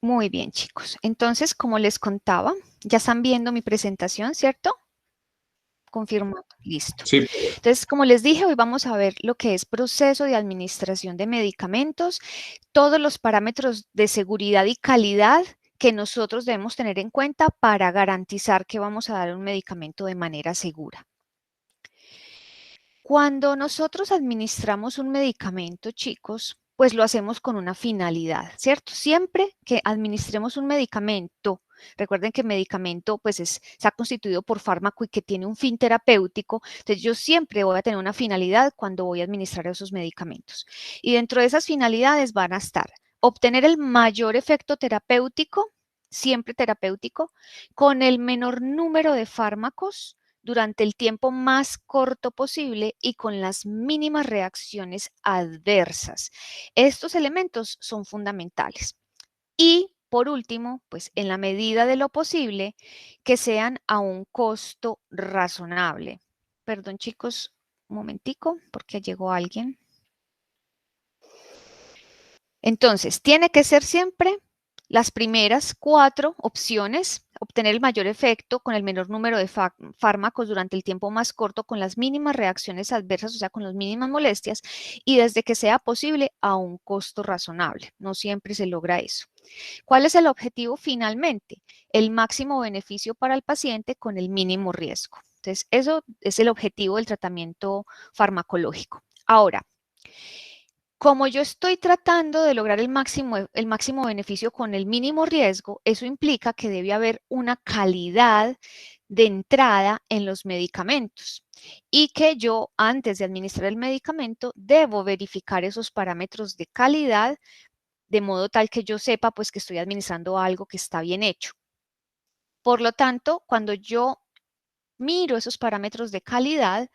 Muy bien, chicos. Entonces, como les contaba, ya están viendo mi presentación, ¿cierto? Confirmado. Listo. Sí, Entonces, como les dije, hoy vamos a ver lo que es proceso de administración de medicamentos, todos los parámetros de seguridad y calidad que nosotros debemos tener en cuenta para garantizar que vamos a dar un medicamento de manera segura. Cuando nosotros administramos un medicamento, chicos, pues lo hacemos con una finalidad, ¿cierto? Siempre que administremos un medicamento, recuerden que el medicamento pues está constituido por fármaco y que tiene un fin terapéutico, entonces yo siempre voy a tener una finalidad cuando voy a administrar esos medicamentos. Y dentro de esas finalidades van a estar obtener el mayor efecto terapéutico, siempre terapéutico, con el menor número de fármacos durante el tiempo más corto posible y con las mínimas reacciones adversas. Estos elementos son fundamentales. Y por último, pues en la medida de lo posible, que sean a un costo razonable. Perdón, chicos, un momentico, porque llegó alguien. Entonces, tiene que ser siempre las primeras 4 opciones, obtener el mayor efecto con el menor número de fármacos durante el tiempo más corto, con las mínimas reacciones adversas, o sea, con las mínimas molestias, y desde que sea posible a un costo razonable. No siempre se logra eso. ¿Cuál es el objetivo finalmente? El máximo beneficio para el paciente con el mínimo riesgo. Entonces, eso es el objetivo del tratamiento farmacológico. Ahora, como yo estoy tratando de lograr el máximo beneficio con el mínimo riesgo, eso implica que debe haber una calidad de entrada en los medicamentos y que yo, antes de administrar el medicamento, debo verificar esos parámetros de calidad de modo tal que yo sepa pues que estoy administrando algo que está bien hecho. Por lo tanto, cuando yo miro esos parámetros de calidad,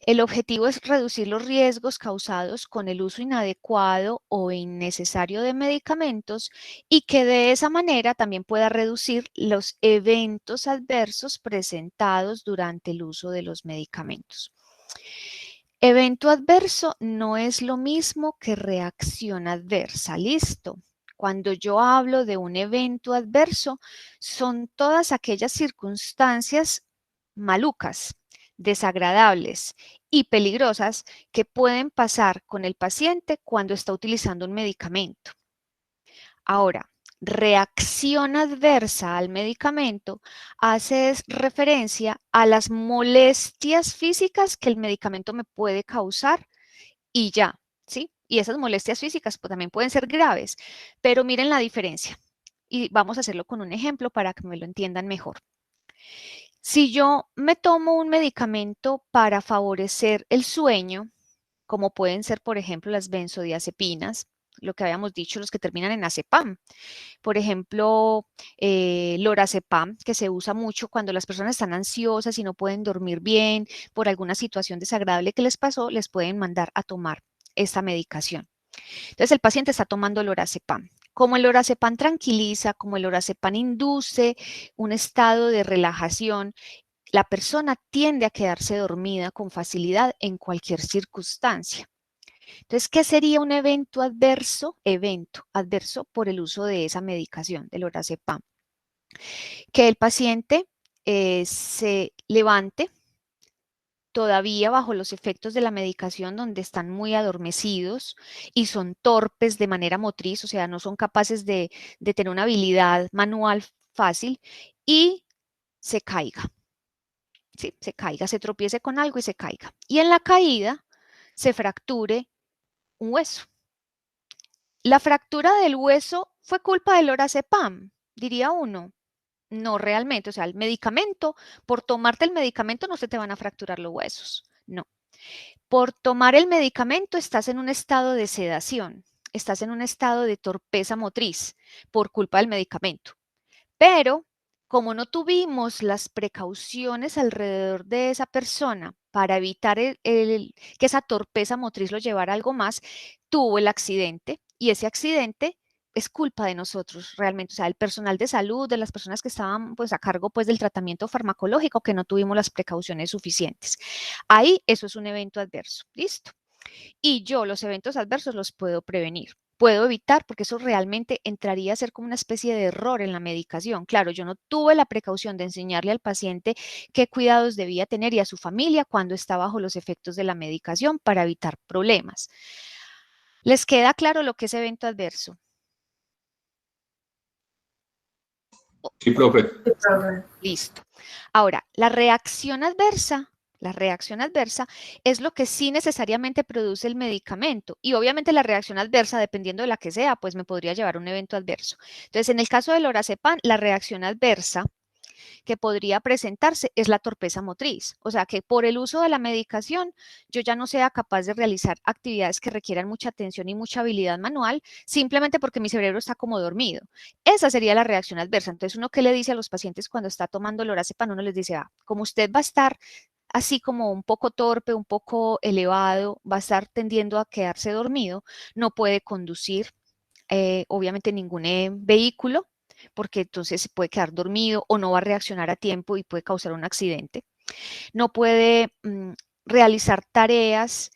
el objetivo es reducir los riesgos causados con el uso inadecuado o innecesario de medicamentos y que de esa manera también pueda reducir los eventos adversos presentados durante el uso de los medicamentos. Evento adverso no es lo mismo que reacción adversa. Listo. Cuando yo hablo de un evento adverso, son todas aquellas circunstancias malucas, desagradables y peligrosas que pueden pasar con el paciente cuando está utilizando un medicamento. Ahora, reacción adversa al medicamento hace referencia a las molestias físicas que el medicamento me puede causar y ya, ¿sí? Y esas molestias físicas pues, también pueden ser graves, pero miren la diferencia. Y vamos a hacerlo con un ejemplo para que me lo entiendan mejor. Si yo me tomo un medicamento para favorecer el sueño, como pueden ser, por ejemplo, las benzodiazepinas, lo que habíamos dicho, los que terminan en azepam. Por ejemplo, lorazepam, que se usa mucho cuando las personas están ansiosas y no pueden dormir bien por alguna situación desagradable que les pasó, les pueden mandar a tomar esta medicación. Entonces, el paciente está tomando lorazepam. Como el lorazepam tranquiliza, como el lorazepam induce un estado de relajación, la persona tiende a quedarse dormida con facilidad en cualquier circunstancia. Entonces, ¿qué sería un evento adverso? Evento adverso por el uso de esa medicación, del lorazepam. Que el paciente se levante todavía bajo los efectos de la medicación donde están muy adormecidos y son torpes de manera motriz, o sea, no son capaces de tener una habilidad manual fácil y se caiga, ¿sí? Se caiga, se tropiece con algo y se caiga. Y en la caída se fracture un hueso. La fractura del hueso fue culpa del lorazepam, diría uno. No realmente, o sea, el medicamento, por tomarte el medicamento no se te van a fracturar los huesos, no. Por tomar el medicamento estás en un estado de sedación, estás en un estado de torpeza motriz por culpa del medicamento. Pero como no tuvimos las precauciones alrededor de esa persona para evitar que esa torpeza motriz lo llevara a algo más, tuvo el accidente y ese accidente es culpa de nosotros realmente, o sea, el personal de salud, de las personas que estaban pues a cargo pues del tratamiento farmacológico, que no tuvimos las precauciones suficientes. Ahí eso es un evento adverso, listo. Y yo los eventos adversos los puedo prevenir. puedo evitar, porque eso realmente entraría a ser como una especie de error en la medicación. Claro, yo no tuve la precaución de enseñarle al paciente qué cuidados debía tener y a su familia cuando está bajo los efectos de la medicación para evitar problemas. ¿Les queda claro lo que es evento adverso? Sí, profe. Listo. Ahora, la reacción adversa es lo que sí necesariamente produce el medicamento y obviamente la reacción adversa, dependiendo de la que sea, pues me podría llevar a un evento adverso. Entonces, en el caso del lorazepam, la reacción adversa que podría presentarse es la torpeza motriz, o sea que por el uso de la medicación yo ya no sea capaz de realizar actividades que requieran mucha atención y mucha habilidad manual, simplemente porque mi cerebro está como dormido. Esa sería la reacción adversa. Entonces, uno que le dice a los pacientes cuando está tomando lorazepam, uno les dice, como usted va a estar así como un poco torpe, un poco elevado, va a estar tendiendo a quedarse dormido, no puede conducir, obviamente ningún vehículo, porque entonces se puede quedar dormido o no va a reaccionar a tiempo y puede causar un accidente. No puede realizar tareas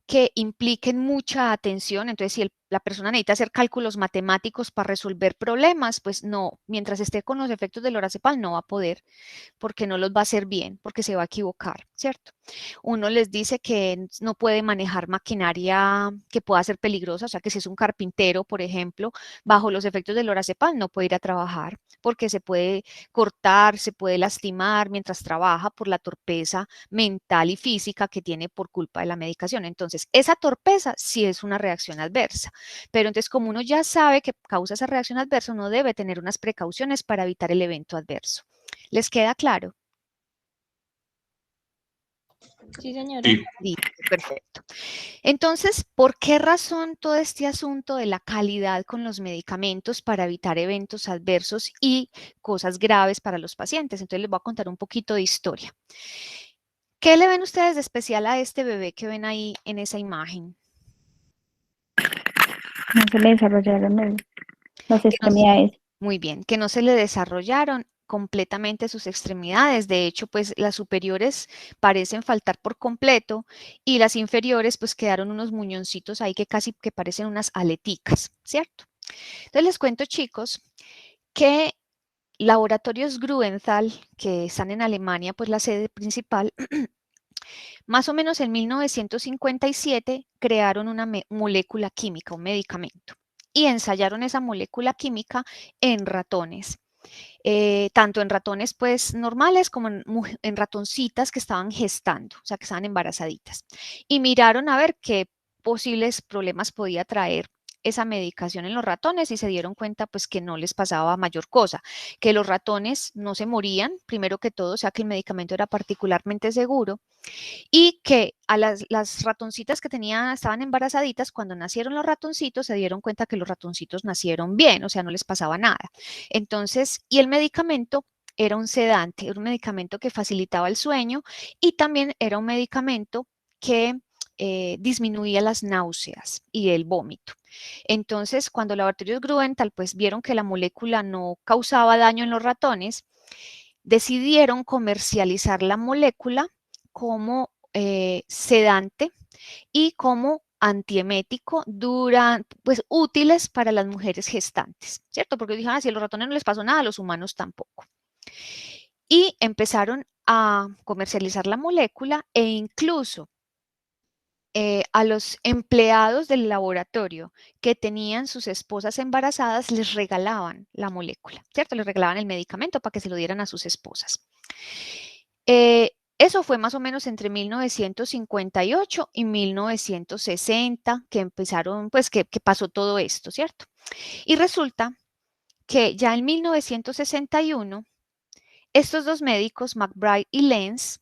que impliquen mucha atención. Entonces, si la persona necesita hacer cálculos matemáticos para resolver problemas, pues no, mientras esté con los efectos del lorazepam no va a poder, porque no los va a hacer bien, porque se va a equivocar, ¿cierto? Uno les dice que no puede manejar maquinaria que pueda ser peligrosa, o sea que si es un carpintero, por ejemplo, bajo los efectos del lorazepam no puede ir a trabajar porque se puede cortar, se puede lastimar mientras trabaja por la torpeza mental y física que tiene por culpa de la medicación. Entonces, esa torpeza sí es una reacción adversa, pero entonces como uno ya sabe que causa esa reacción adversa, uno debe tener unas precauciones para evitar el evento adverso. ¿Les queda claro? Sí, señora. Sí. Listo, perfecto. Entonces, ¿por qué razón todo este asunto de la calidad con los medicamentos para evitar eventos adversos y cosas graves para los pacientes? Entonces les voy a contar un poquito de historia. ¿Qué le ven ustedes de especial a este bebé que ven ahí en esa imagen? No se le desarrollaron las Que no se- extremidades. Muy bien, que no se le desarrollaron completamente sus extremidades. De hecho, pues las superiores parecen faltar por completo y las inferiores pues quedaron unos muñoncitos ahí que casi que parecen unas aleticas, ¿cierto? Entonces les cuento, chicos, que Laboratorios Grünenthal, que están en Alemania, pues la sede principal, más o menos en 1957 crearon una molécula química, un medicamento, y ensayaron esa molécula química en ratones. Tanto en ratones pues normales como en ratoncitas que estaban gestando, o sea, que estaban embarazaditas. Y miraron a ver qué posibles problemas podía traer esa medicación en los ratones y se dieron cuenta pues que no les pasaba mayor cosa, que los ratones no se morían, primero que todo, o sea que el medicamento era particularmente seguro y que a las ratoncitas que estaban embarazaditas, cuando nacieron los ratoncitos, se dieron cuenta que los ratoncitos nacieron bien, o sea, no les pasaba nada. Entonces, y el medicamento era un sedante, era un medicamento que facilitaba el sueño y también era un medicamento que disminuía las náuseas y el vómito. Entonces, cuando Laboratorios Grünenthal pues vieron que la molécula no causaba daño en los ratones, decidieron comercializar la molécula como sedante y como antiemético pues útiles para las mujeres gestantes, ¿cierto? Porque dijeron, si a los ratones no les pasó nada, a los humanos tampoco. Y empezaron a comercializar la molécula e incluso a los empleados del laboratorio que tenían sus esposas embarazadas les regalaban la molécula, ¿cierto? Les regalaban el medicamento para que se lo dieran a sus esposas. Eso fue más o menos entre 1958 y 1960 que empezaron, pues que pasó todo esto, ¿cierto? Y resulta que ya en 1961, estos dos médicos, McBride y Lenz,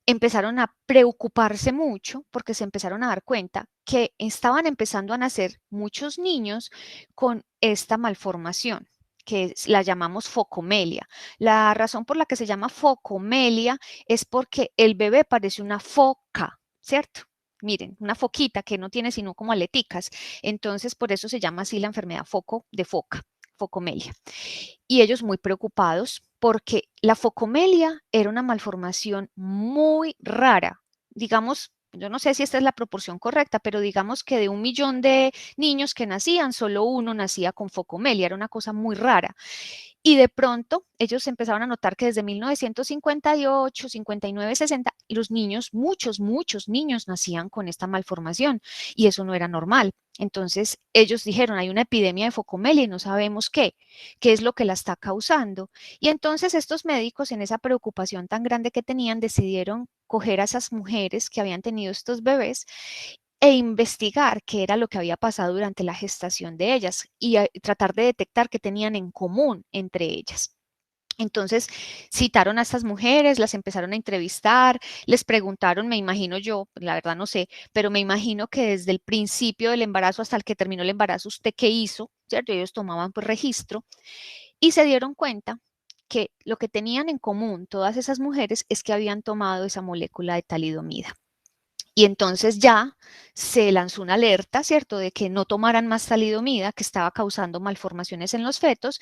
empezaron a preocuparse mucho porque se empezaron a dar cuenta que estaban empezando a nacer muchos niños con esta malformación que la llamamos focomelia. La razón por la que se llama focomelia es porque el bebé parece una foca, ¿cierto? Miren, una foquita que no tiene sino como aleticas. Entonces, por eso se llama así la enfermedad foco de foca, focomelia. Y ellos muy preocupados porque la focomelia era una malformación muy rara, digamos, yo no sé si esta es la proporción correcta, pero digamos que de 1 millón de niños que nacían, solo uno nacía con focomelia, era una cosa muy rara. Y de pronto ellos empezaron a notar que desde 1958, 59, 60, los niños, muchos niños nacían con esta malformación y eso no era normal. Entonces ellos dijeron, hay una epidemia de focomelia y no sabemos qué es lo que la está causando. Y entonces estos médicos, en esa preocupación tan grande que tenían, decidieron coger a esas mujeres que habían tenido estos bebés e investigar qué era lo que había pasado durante la gestación de ellas y tratar de detectar qué tenían en común entre ellas. Entonces citaron a estas mujeres, las empezaron a entrevistar, les preguntaron, me imagino yo, la verdad no sé, pero me imagino que desde el principio del embarazo hasta el que terminó el embarazo, ¿usted qué hizo? ¿Cierto? Ellos tomaban pues registro y se dieron cuenta que lo que tenían en común todas esas mujeres es que habían tomado esa molécula de talidomida. Y entonces ya se lanzó una alerta, ¿cierto?, de que no tomaran más talidomida, que estaba causando malformaciones en los fetos.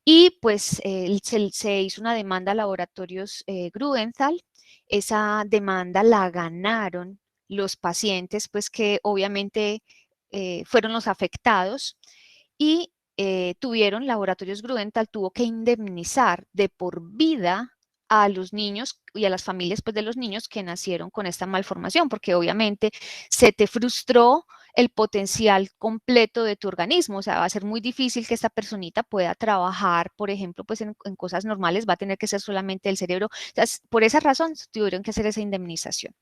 Y pues se hizo una demanda a laboratorios Grünenthal. Esa demanda la ganaron los pacientes, pues que obviamente fueron los afectados y tuvieron, laboratorios Grünenthal tuvo que indemnizar de por vida a los niños y a las familias pues, de los niños que nacieron con esta malformación, porque obviamente se te frustró el potencial completo de tu organismo, o sea, va a ser muy difícil que esta personita pueda trabajar, por ejemplo, pues en cosas normales, va a tener que ser solamente el cerebro, o sea, por esa razón tuvieron que hacer esa indemnización.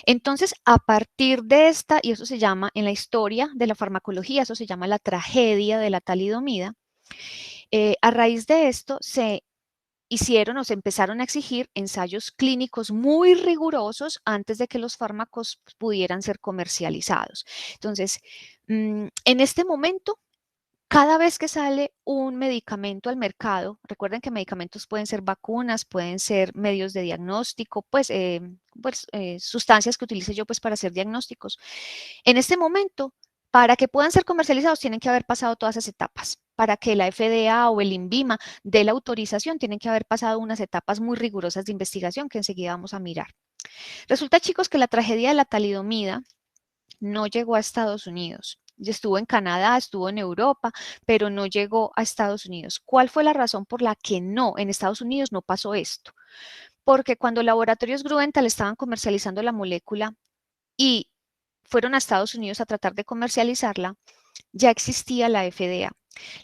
Entonces, a partir de esta, y eso se llama en la historia de la farmacología, eso se llama la tragedia de la talidomida, a raíz de esto se hicieron o se empezaron a exigir ensayos clínicos muy rigurosos antes de que los fármacos pudieran ser comercializados. Entonces, en este momento, cada vez que sale un medicamento al mercado, recuerden que medicamentos pueden ser vacunas, pueden ser medios de diagnóstico, pues, sustancias que utilice yo pues para hacer diagnósticos. En este momento, para que puedan ser comercializados, tienen que haber pasado todas esas etapas. Para que la FDA o el INVIMA dé la autorización, tienen que haber pasado unas etapas muy rigurosas de investigación que enseguida vamos a mirar. Resulta, chicos, que la tragedia de la talidomida no llegó a Estados Unidos. Estuvo en Canadá, estuvo en Europa, pero no llegó a Estados Unidos. ¿Cuál fue la razón por la que no? En Estados Unidos no pasó esto. Porque cuando laboratorios Grünenthal estaban comercializando la molécula y fueron a Estados Unidos a tratar de comercializarla, ya existía la FDA.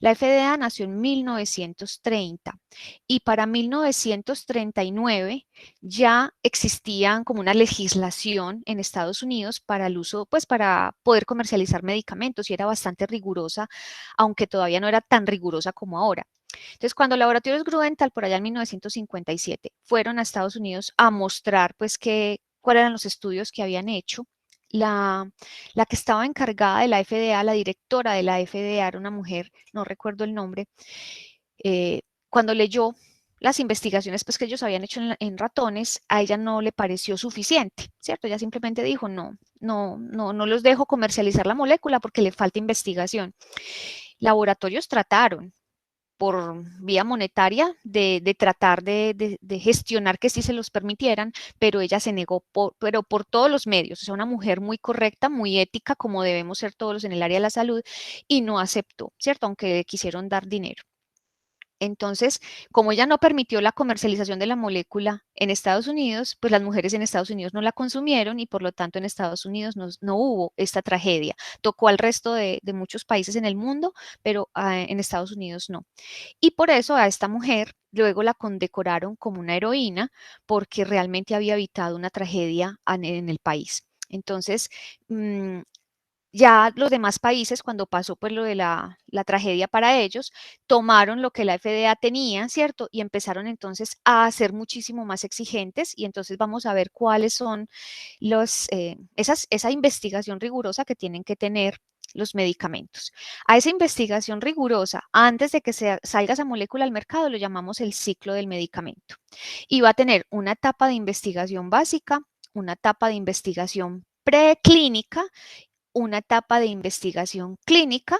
La FDA nació en 1930 y para 1939 ya existía como una legislación en Estados Unidos para el uso, pues para poder comercializar medicamentos y era bastante rigurosa, aunque todavía no era tan rigurosa como ahora. Entonces, cuando Laboratorios Grünenthal, por allá en 1957, fueron a Estados Unidos a mostrar, pues, cuáles eran los estudios que habían hecho, la que estaba encargada de la FDA, la directora de la FDA, era una mujer, no recuerdo el nombre, cuando leyó las investigaciones pues, que ellos habían hecho en ratones, a ella no le pareció suficiente, ¿cierto? Ella simplemente dijo, no los dejo comercializar la molécula porque le falta investigación. Laboratorios trataron por vía monetaria de tratar de gestionar que sí se los permitieran, pero ella se negó pero por todos los medios, o sea, una mujer muy correcta, muy ética, como debemos ser todos en el área de la salud, y no aceptó, ¿cierto? Aunque le quisieron dar dinero. Entonces, como ella no permitió la comercialización de la molécula en Estados Unidos, pues las mujeres en Estados Unidos no la consumieron y por lo tanto en Estados Unidos no hubo esta tragedia. Tocó al resto de muchos países en el mundo, pero en Estados Unidos no. Y por eso a esta mujer luego la condecoraron como una heroína porque realmente había evitado una tragedia en el país. Entonces, ya los demás países, cuando pasó pues lo de la tragedia para ellos, tomaron lo que la FDA tenía, ¿cierto? Y empezaron entonces a ser muchísimo más exigentes y entonces vamos a ver cuáles son esa investigación rigurosa que tienen que tener los medicamentos. A esa investigación rigurosa, antes de que salga esa molécula al mercado, lo llamamos el ciclo del medicamento. Y va a tener una etapa de investigación básica, una etapa de investigación preclínica, una etapa de investigación clínica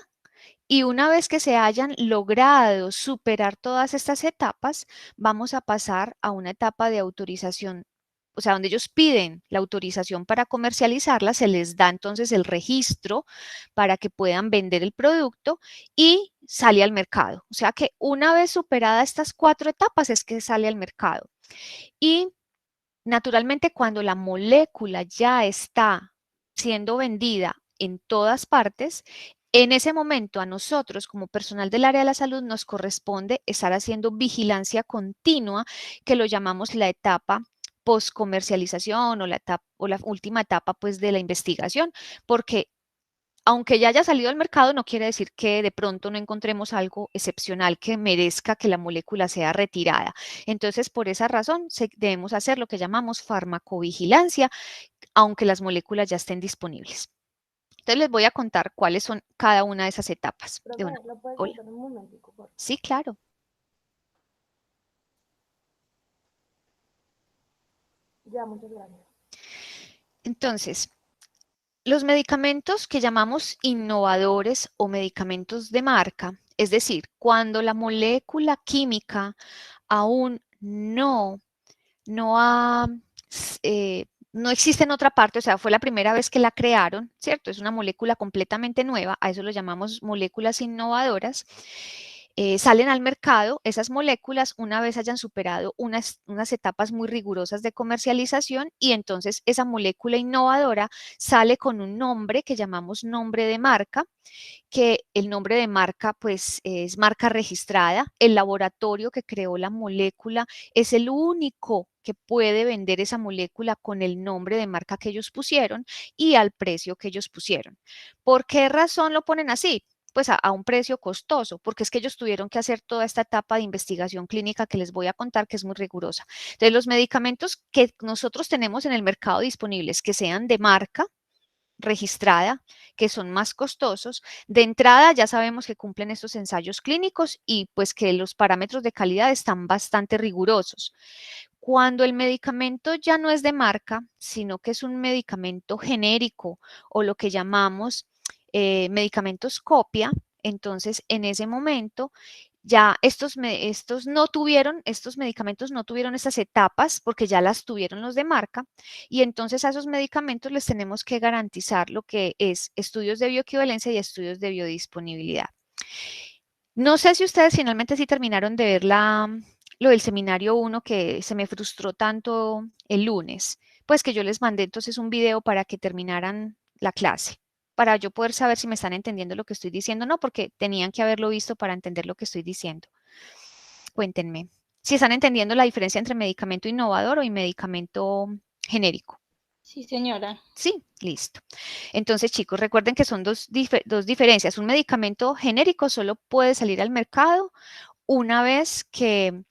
y una vez que se hayan logrado superar todas estas etapas, vamos a pasar a una etapa de autorización o sea, donde ellos piden la autorización para comercializarla, se les da entonces el registro para que puedan vender el producto y sale al mercado. O sea que una vez superadas estas 4 etapas es que sale al mercado. Y naturalmente cuando la molécula ya está siendo vendida en todas partes, en ese momento a nosotros como personal del área de la salud nos corresponde estar haciendo vigilancia continua, que lo llamamos la etapa post-comercialización o la última etapa pues de la investigación, porque aunque ya haya salido al mercado, no quiere decir que de pronto no encontremos algo excepcional que merezca que la molécula sea retirada. Entonces, por esa razón, debemos hacer lo que llamamos farmacovigilancia, aunque las moléculas ya estén disponibles. Entonces, les voy a contar cuáles son cada una de esas etapas. Profe, ¿lo puedes Hola. contar un momentico, por favor? Sí, claro. Ya, muchas gracias. Entonces, los medicamentos que llamamos innovadores o medicamentos de marca, es decir, cuando la molécula química aún no existe en otra parte, o sea, fue la primera vez que la crearon, ¿cierto? Es una molécula completamente nueva, a eso lo llamamos moléculas innovadoras. Salen al mercado esas moléculas una vez hayan superado unas etapas muy rigurosas de comercialización y entonces esa molécula innovadora sale con un nombre que llamamos nombre de marca, que el nombre de marca pues es marca registrada. El laboratorio que creó la molécula es el único que puede vender esa molécula con el nombre de marca que ellos pusieron y al precio que ellos pusieron. ¿Por qué razón lo ponen así? Pues a un precio costoso, porque es que ellos tuvieron que hacer toda esta etapa de investigación clínica que les voy a contar, que es muy rigurosa. Entonces, los medicamentos que nosotros tenemos en el mercado disponibles, que sean de marca registrada, que son más costosos, de entrada ya sabemos que cumplen estos ensayos clínicos y pues que los parámetros de calidad están bastante rigurosos. Cuando el medicamento ya no es de marca, sino que es un medicamento genérico o lo que llamamos medicamentos copia, entonces en ese momento ya estos medicamentos no tuvieron estas etapas porque ya las tuvieron los de marca y entonces a esos medicamentos les tenemos que garantizar lo que es estudios de bioequivalencia y estudios de biodisponibilidad. No sé si ustedes finalmente sí terminaron de ver lo del seminario 1 que se me frustró tanto el lunes, pues que yo les mandé entonces un video para que terminaran la clase, para yo poder saber si me están entendiendo lo que estoy diciendo o no, porque tenían que haberlo visto para entender lo que estoy diciendo. Cuéntenme si están entendiendo la diferencia entre medicamento innovador o medicamento genérico. Sí, señora. Sí, listo. Entonces, chicos, recuerden que son dos diferencias. Un medicamento genérico solo puede salir al mercado una vez que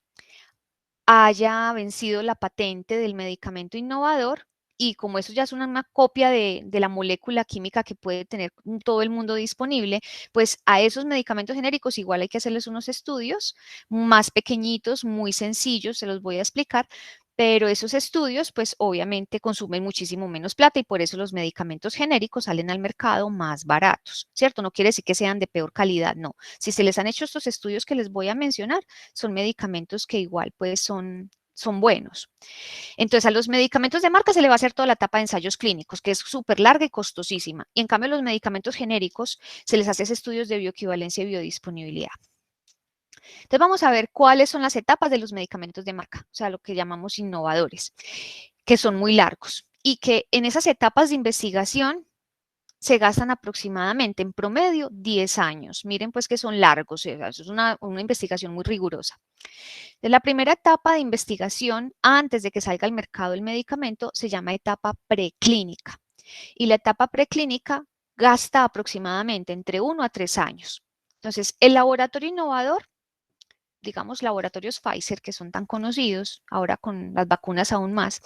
haya vencido la patente del medicamento innovador y como eso ya es una copia de la molécula química que puede tener todo el mundo disponible, pues a esos medicamentos genéricos igual hay que hacerles unos estudios más pequeñitos, muy sencillos, se los voy a explicar, pero esos estudios pues obviamente consumen muchísimo menos plata y por eso los medicamentos genéricos salen al mercado más baratos, ¿cierto? No quiere decir que sean de peor calidad, no. Si se les han hecho estos estudios que les voy a mencionar, son medicamentos que igual pues son buenos. Entonces, a los medicamentos de marca se le va a hacer toda la etapa de ensayos clínicos, que es súper larga y costosísima. Y en cambio, a los medicamentos genéricos se les hace estudios de bioequivalencia y biodisponibilidad. Entonces, vamos a ver cuáles son las etapas de los medicamentos de marca, o sea, lo que llamamos innovadores, que son muy largos y que en esas etapas de investigación se gastan aproximadamente en promedio 10 años. Miren pues que son largos, eso es una investigación muy rigurosa. De la primera etapa de investigación, antes de que salga al mercado el medicamento, se llama etapa preclínica. Y la etapa preclínica gasta aproximadamente entre 1 a 3 años. Entonces, el laboratorio innovador, digamos laboratorios Pfizer, que son tan conocidos, ahora con las vacunas aún más,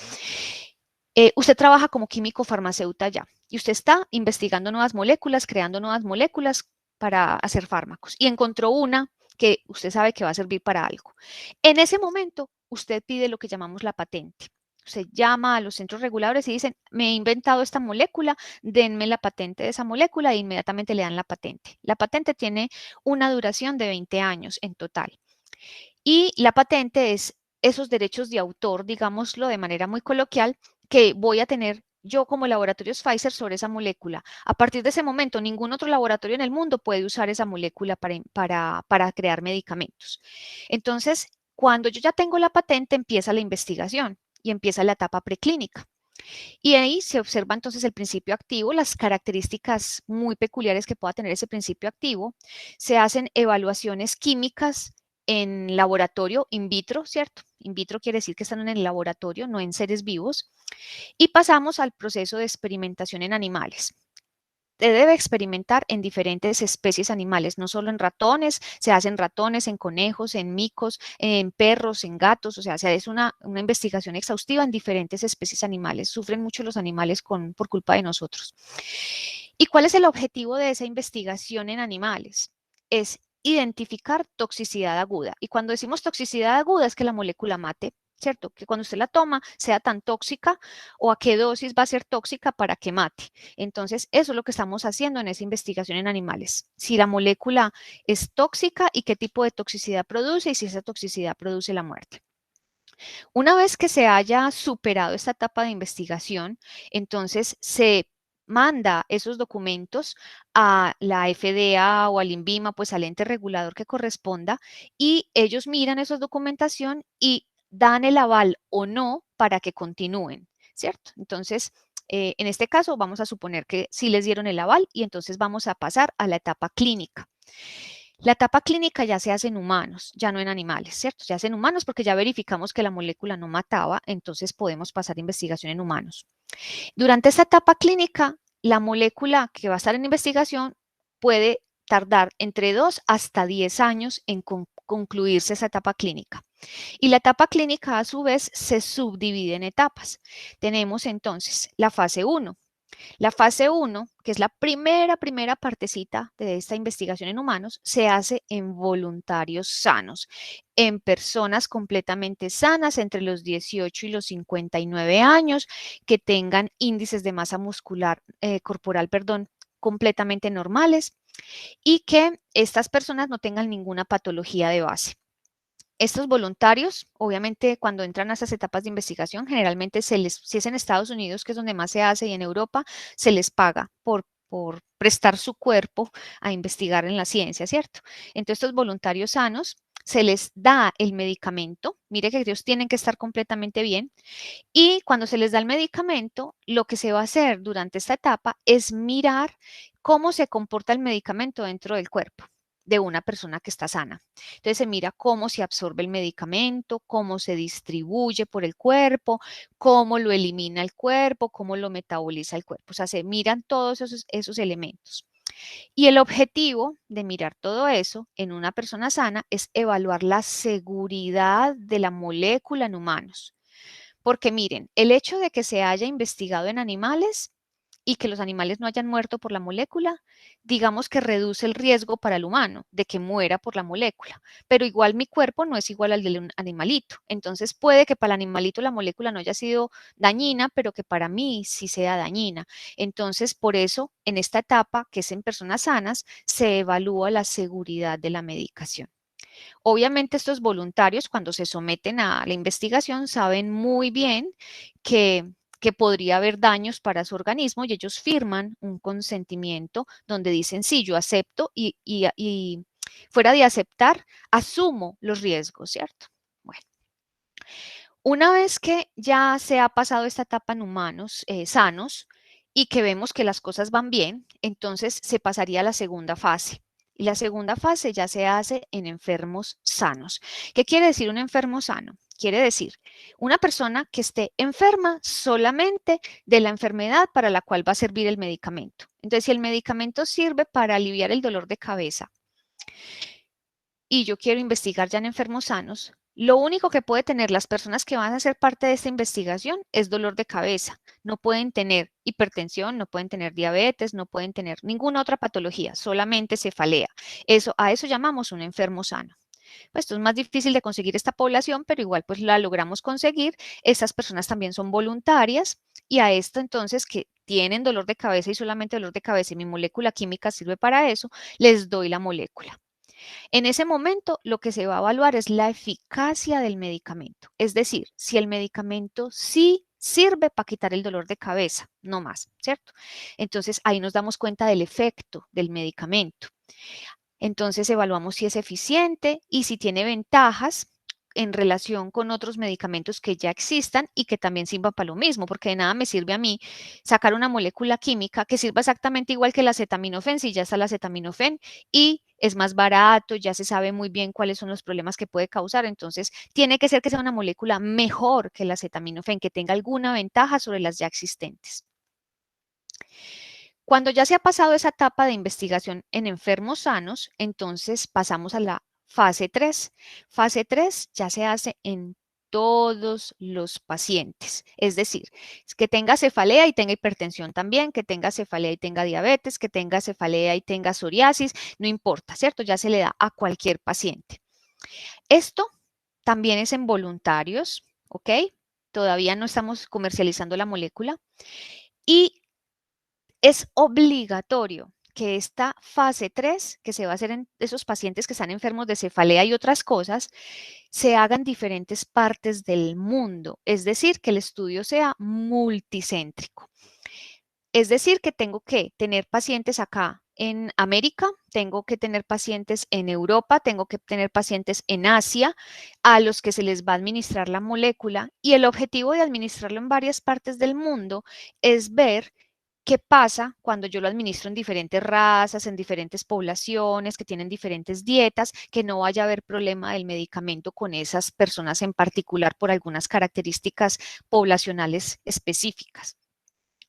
usted trabaja como químico farmacéutico ya y usted está investigando nuevas moléculas, creando nuevas moléculas para hacer fármacos y encontró una que usted sabe que va a servir para algo. En ese momento, usted pide lo que llamamos la patente. Usted llama a los centros reguladores y dicen, me he inventado esta molécula, denme la patente de esa molécula e inmediatamente le dan la patente. La patente tiene una duración de 20 años en total. Y la patente es esos derechos de autor, digámoslo de manera muy coloquial, que voy a tener yo como laboratorios Pfizer sobre esa molécula. A partir de ese momento, ningún otro laboratorio en el mundo puede usar esa molécula para crear medicamentos. Entonces, cuando yo ya tengo la patente, empieza la investigación y empieza la etapa preclínica. Y ahí se observa entonces el principio activo, las características muy peculiares que pueda tener ese principio activo. Se hacen evaluaciones químicas en laboratorio in vitro, ¿cierto? In vitro quiere decir que están en el laboratorio, no en seres vivos. Y pasamos al proceso de experimentación en animales. Se debe experimentar en diferentes especies animales, no solo en ratones, se hacen ratones, en conejos, en micos, en perros, en gatos, o sea, se hace una investigación exhaustiva en diferentes especies animales. Sufren mucho los animales por culpa de nosotros. ¿Y cuál es el objetivo de esa investigación en animales? Es identificar toxicidad aguda. Y cuando decimos toxicidad aguda es que la molécula mate, ¿cierto? Que cuando usted la toma sea tan tóxica o a qué dosis va a ser tóxica para que mate. Entonces, eso es lo que estamos haciendo en esa investigación en animales. Si la molécula es tóxica y qué tipo de toxicidad produce y si esa toxicidad produce la muerte. Una vez que se haya superado esta etapa de investigación, entonces se manda esos documentos a la FDA o al INVIMA, pues al ente regulador que corresponda, y ellos miran esa documentación y dan el aval o no para que continúen, ¿cierto? Entonces, en este caso vamos a suponer que sí les dieron el aval y entonces vamos a pasar a la etapa clínica. La etapa clínica ya se hace en humanos, ya no en animales, ¿cierto? Se hace en humanos porque ya verificamos que la molécula no mataba, entonces podemos pasar a investigación en humanos. Durante esta etapa clínica, la molécula que va a estar en investigación puede tardar entre 2 hasta 10 años en concluirse esa etapa clínica. Y la etapa clínica, a su vez, se subdivide en etapas. Tenemos entonces la fase 1. La fase 1, que es la primera partecita de esta investigación en humanos, se hace en voluntarios sanos, en personas completamente sanas entre los 18 y los 59 años, que tengan índices de masa muscular, corporal, completamente normales y que estas personas no tengan ninguna patología de base. Estos voluntarios, obviamente, cuando entran a esas etapas de investigación, generalmente si es en Estados Unidos, que es donde más se hace, y en Europa, se les paga por prestar su cuerpo a investigar en la ciencia, ¿cierto? Entonces, estos voluntarios sanos, se les da el medicamento, mire que ellos tienen que estar completamente bien, y cuando se les da el medicamento, lo que se va a hacer durante esta etapa es mirar cómo se comporta el medicamento dentro del cuerpo de una persona que está sana. Entonces se mira cómo se absorbe el medicamento, cómo se distribuye por el cuerpo, cómo lo elimina el cuerpo, cómo lo metaboliza el cuerpo. O sea, se miran todos esos elementos. Y el objetivo de mirar todo eso en una persona sana es evaluar la seguridad de la molécula en humanos. Porque miren, el hecho de que se haya investigado en animales y que los animales no hayan muerto por la molécula, digamos que reduce el riesgo para el humano de que muera por la molécula, pero igual mi cuerpo no es igual al del animalito. Entonces puede que para el animalito la molécula no haya sido dañina, pero que para mí sí sea dañina. Entonces, por eso, en esta etapa, que es en personas sanas, se evalúa la seguridad de la medicación. Obviamente estos voluntarios cuando se someten a la investigación saben muy bien que podría haber daños para su organismo y ellos firman un consentimiento donde dicen, sí, yo acepto y fuera de aceptar, asumo los riesgos, ¿cierto? Bueno, una vez que ya se ha pasado esta etapa en humanos sanos y que vemos que las cosas van bien, entonces se pasaría a la segunda fase. Y la segunda fase ya se hace en enfermos sanos. ¿Qué quiere decir un enfermo sano? Quiere decir una persona que esté enferma solamente de la enfermedad para la cual va a servir el medicamento. Entonces, si el medicamento sirve para aliviar el dolor de cabeza y yo quiero investigar ya en enfermos sanos, lo único que puede tener las personas que van a ser parte de esta investigación es dolor de cabeza. No pueden tener hipertensión, no pueden tener diabetes, no pueden tener ninguna otra patología, solamente cefalea. A eso llamamos un enfermo sano. Pues esto es más difícil de conseguir esta población, pero igual pues la logramos conseguir. Estas personas también son voluntarias y a esto entonces que tienen dolor de cabeza y solamente dolor de cabeza y mi molécula química sirve para eso, les doy la molécula. En ese momento, lo que se va a evaluar es la eficacia del medicamento. Es decir, si el medicamento sí sirve para quitar el dolor de cabeza, no más, ¿cierto? Entonces, ahí nos damos cuenta del efecto del medicamento. Entonces, evaluamos si es eficiente y si tiene ventajas en relación con otros medicamentos que ya existan y que también sirvan para lo mismo, porque de nada me sirve a mí sacar una molécula química que sirva exactamente igual que el acetaminofén, si ya está el acetaminofén y es más barato, ya se sabe muy bien cuáles son los problemas que puede causar, entonces tiene que ser que sea una molécula mejor que el acetaminofén, que tenga alguna ventaja sobre las ya existentes. Cuando ya se ha pasado esa etapa de investigación en enfermos sanos, entonces pasamos a la fase 3. Fase 3 ya se hace en todos los pacientes, es decir, que tenga cefalea y tenga hipertensión también, que tenga cefalea y tenga diabetes, que tenga cefalea y tenga psoriasis, no importa, ¿cierto? Ya se le da a cualquier paciente. Esto también es en voluntarios, ¿ok? Todavía no estamos comercializando la molécula y es obligatorio que esta fase 3, que se va a hacer en esos pacientes que están enfermos de cefalea y otras cosas, se haga en diferentes partes del mundo, es decir, que el estudio sea multicéntrico. Es decir, que tengo que tener pacientes acá en América, tengo que tener pacientes en Europa, tengo que tener pacientes en Asia, a los que se les va a administrar la molécula, y el objetivo de administrarlo en varias partes del mundo es ver ¿qué pasa cuando yo lo administro en diferentes razas, en diferentes poblaciones, que tienen diferentes dietas, que no vaya a haber problema del medicamento con esas personas en particular por algunas características poblacionales específicas?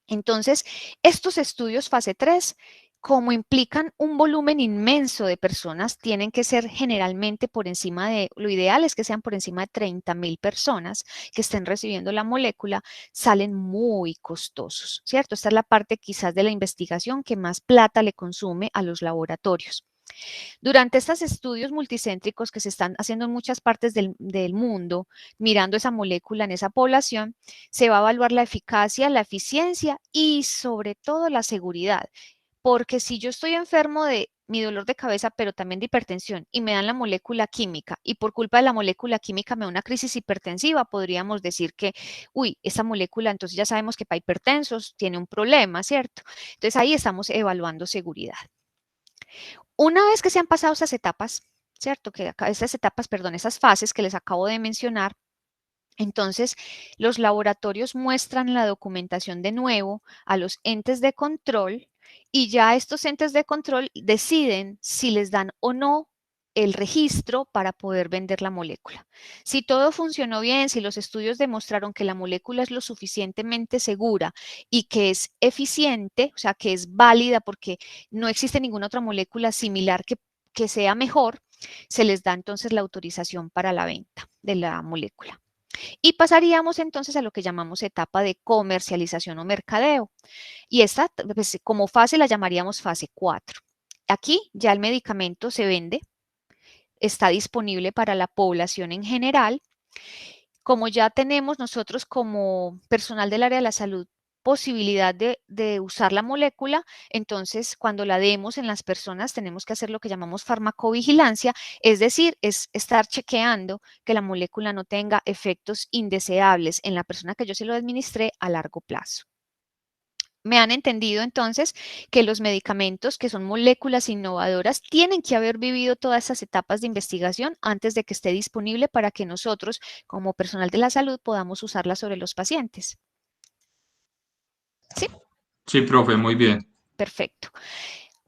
Entonces, estos estudios fase 3, como implican un volumen inmenso de personas, tienen que ser generalmente por encima de, lo ideal es que sean por encima de 30,000 personas que estén recibiendo la molécula, salen muy costosos, ¿cierto? Esta es la parte quizás de la investigación que más plata le consume a los laboratorios. Durante estos estudios multicéntricos que se están haciendo en muchas partes del mundo, mirando esa molécula en esa población, se va a evaluar la eficacia, la eficiencia y sobre todo la seguridad. Porque si yo estoy enfermo de mi dolor de cabeza, pero también de hipertensión, y me dan la molécula química, y por culpa de la molécula química me da una crisis hipertensiva, podríamos decir que, uy, esa molécula, entonces ya sabemos que para hipertensos tiene un problema, ¿cierto? Entonces ahí estamos evaluando seguridad. Una vez que se han pasado esas etapas, ¿cierto? Esas fases que les acabo de mencionar, entonces los laboratorios muestran la documentación de nuevo a los entes de control y ya estos entes de control deciden si les dan o no el registro para poder vender la molécula. Si todo funcionó bien, si los estudios demostraron que la molécula es lo suficientemente segura y que es eficiente, o sea, que es válida porque no existe ninguna otra molécula similar que sea mejor, se les da entonces la autorización para la venta de la molécula. Y pasaríamos entonces a lo que llamamos etapa de comercialización o mercadeo. Y esta, pues, como fase la llamaríamos fase 4. Aquí ya el medicamento se vende, está disponible para la población en general. Como ya tenemos nosotros como personal del área de la salud posibilidad de usar la molécula, entonces cuando la demos en las personas tenemos que hacer lo que llamamos farmacovigilancia, es decir, es estar chequeando que la molécula no tenga efectos indeseables en la persona que yo se lo administré a largo plazo. Me han entendido entonces que los medicamentos, que son moléculas innovadoras, tienen que haber vivido todas esas etapas de investigación antes de que esté disponible para que nosotros, como personal de la salud, podamos usarla sobre los pacientes. ¿Sí? Sí, profe, muy bien. Perfecto.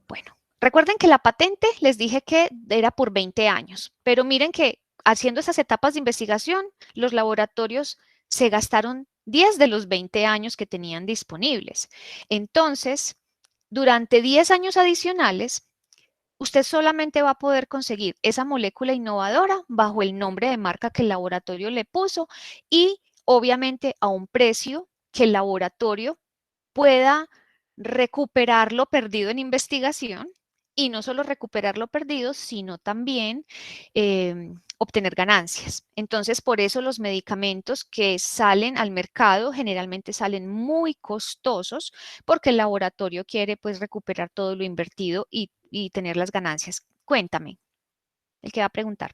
Bueno, recuerden que la patente les dije que era por 20 años, pero miren que haciendo esas etapas de investigación, los laboratorios se gastaron 10 de los 20 años que tenían disponibles. Entonces, durante 10 años adicionales, usted solamente va a poder conseguir esa molécula innovadora bajo el nombre de marca que el laboratorio le puso y obviamente a un precio que el laboratorio pueda recuperar lo perdido en investigación y no solo recuperar lo perdido, sino también obtener ganancias. Entonces, por eso los medicamentos que salen al mercado generalmente salen muy costosos porque el laboratorio quiere pues recuperar todo lo invertido y tener las ganancias. Cuéntame. el que va a preguntar.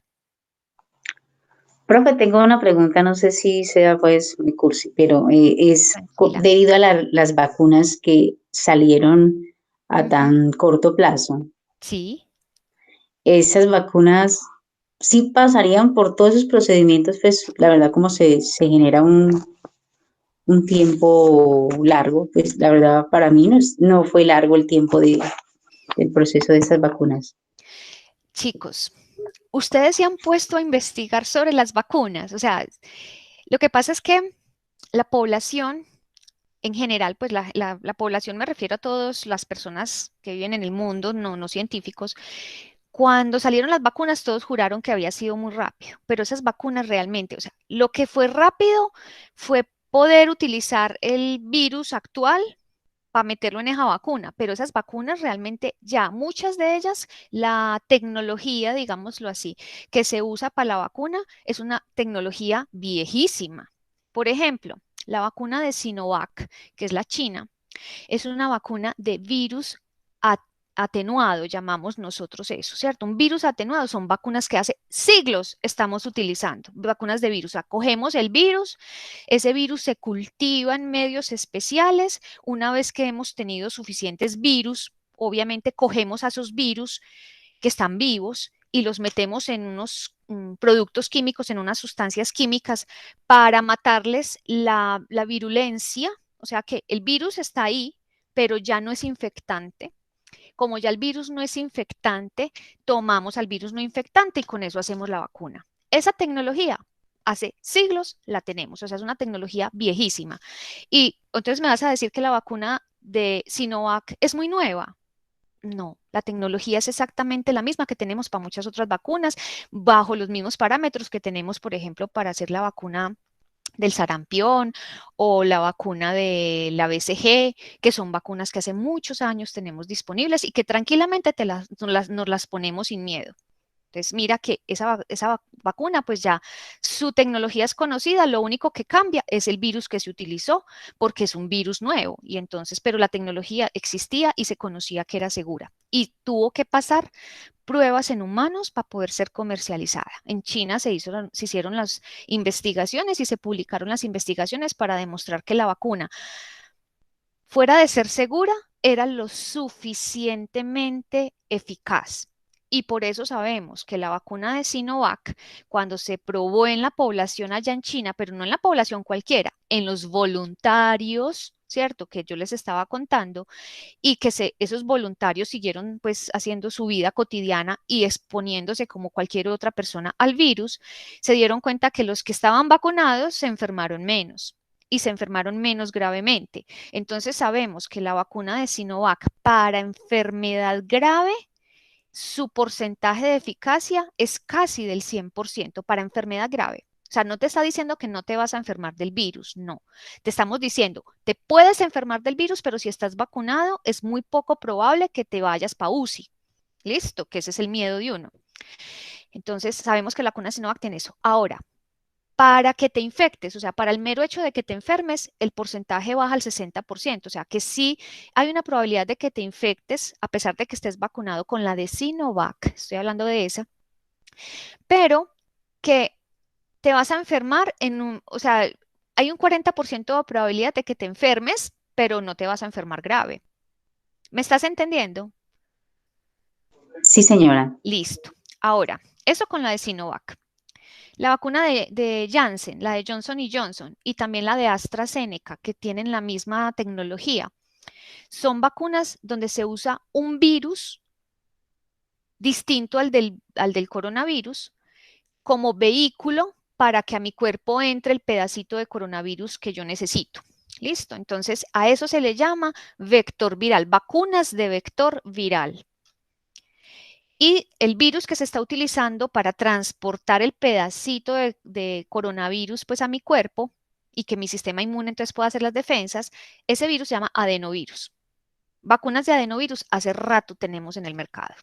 Profe, tengo una pregunta, no sé si sea pues muy cursi, pero Tranquila. debido a las vacunas que salieron a Ujú. tan corto plazo, Sí. esas vacunas sí pasarían por todos esos procedimientos, pues la verdad como se genera un tiempo largo, pues la verdad para mí no fue largo el tiempo del proceso de esas vacunas. Chicos, ustedes se han puesto a investigar sobre las vacunas. O sea, lo que pasa es que la población en general, pues la población, me refiero a todas las personas que viven en el mundo, no científicos. Cuando salieron las vacunas, todos juraron que había sido muy rápido, pero esas vacunas realmente, o sea, lo que fue rápido fue poder utilizar el virus actual para meterlo en esa vacuna, pero esas vacunas realmente ya, muchas de ellas, la tecnología, digámoslo así, que se usa para la vacuna es una tecnología viejísima. Por ejemplo, la vacuna de Sinovac, que es la china, es una vacuna de virus atenuado, llamamos nosotros eso, ¿cierto? Un virus atenuado son vacunas que hace siglos estamos utilizando, vacunas de virus. Acogemos el virus, ese virus se cultiva en medios especiales. Una vez que hemos tenido suficientes virus, obviamente cogemos a esos virus que están vivos y los metemos en unos productos químicos, en unas sustancias químicas para matarles la virulencia, o sea que el virus está ahí, pero ya no es infectante. Como ya el virus no es infectante, tomamos al virus no infectante y con eso hacemos la vacuna. Esa tecnología hace siglos la tenemos, o sea, es una tecnología viejísima. Y entonces me vas a decir que la vacuna de Sinovac es muy nueva. No, la tecnología es exactamente la misma que tenemos para muchas otras vacunas, bajo los mismos parámetros que tenemos, por ejemplo, para hacer la vacuna del sarampión o la vacuna de la BCG, que son vacunas que hace muchos años tenemos disponibles y que tranquilamente nos las ponemos sin miedo. Entonces, mira que esa vacuna, pues ya su tecnología es conocida, lo único que cambia es el virus que se utilizó, porque es un virus nuevo. Y entonces, pero la tecnología existía y se conocía que era segura. Y tuvo que pasar pruebas en humanos para poder ser comercializada. En China se hicieron las investigaciones y se publicaron las investigaciones para demostrar que la vacuna, fuera de ser segura, era lo suficientemente eficaz. Y por eso sabemos que la vacuna de Sinovac, cuando se probó en la población allá en China, pero no en la población cualquiera, en los voluntarios, ¿cierto? Que yo les estaba contando, y que esos voluntarios siguieron pues haciendo su vida cotidiana y exponiéndose como cualquier otra persona al virus, se dieron cuenta que los que estaban vacunados se enfermaron menos y se enfermaron menos gravemente. Entonces sabemos que la vacuna de Sinovac para enfermedad grave, su porcentaje de eficacia es casi del 100% para enfermedad grave. O sea, no te está diciendo que no te vas a enfermar del virus, no. Te estamos diciendo, te puedes enfermar del virus, pero si estás vacunado, es muy poco probable que te vayas para UCI. Listo, que ese es el miedo de uno. Entonces, sabemos que la vacuna Sinovac tiene eso. Ahora, para que te infectes, o sea, para el mero hecho de que te enfermes, el porcentaje baja al 60%, o sea, que sí hay una probabilidad de que te infectes, a pesar de que estés vacunado con la de Sinovac, estoy hablando de esa, pero que te vas a enfermar o sea, hay un 40% de probabilidad de que te enfermes, pero no te vas a enfermar grave. ¿Me estás entendiendo? Sí, señora. Listo. Ahora, eso con la de Sinovac. La vacuna de Janssen, la de Johnson y Johnson y también la de AstraZeneca, que tienen la misma tecnología, son vacunas donde se usa un virus distinto al del coronavirus como vehículo para que a mi cuerpo entre el pedacito de coronavirus que yo necesito. ¿Listo? Entonces, a eso se le llama vector viral, vacunas de vector viral. Y el virus que se está utilizando para transportar el pedacito de coronavirus pues a mi cuerpo y que mi sistema inmune entonces pueda hacer las defensas, ese virus se llama adenovirus. Vacunas de adenovirus hace rato tenemos en el mercado.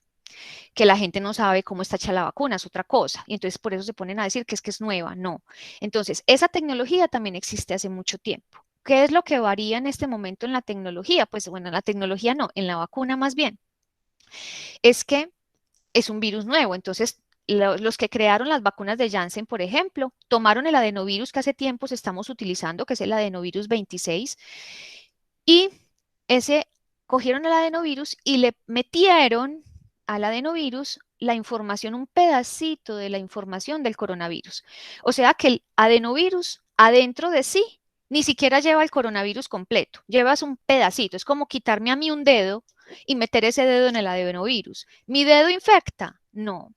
Que la gente no sabe cómo está hecha la vacuna, es otra cosa. Y entonces por eso se ponen a decir que es nueva. No. Entonces, esa tecnología también existe hace mucho tiempo. ¿Qué es lo que varía en este momento en la tecnología? Pues bueno, en la tecnología no, en la vacuna más bien. Es que es un virus nuevo, entonces los que crearon las vacunas de Janssen, por ejemplo, tomaron el adenovirus que hace tiempos estamos utilizando, que es el adenovirus 26, y cogieron el adenovirus y le metieron al adenovirus la información, un pedacito de la información del coronavirus. O sea que el adenovirus adentro de sí ni siquiera lleva el coronavirus completo, llevas un pedacito. Es como quitarme a mí un dedo y meter ese dedo en el adenovirus. ¿Mi dedo infecta? No.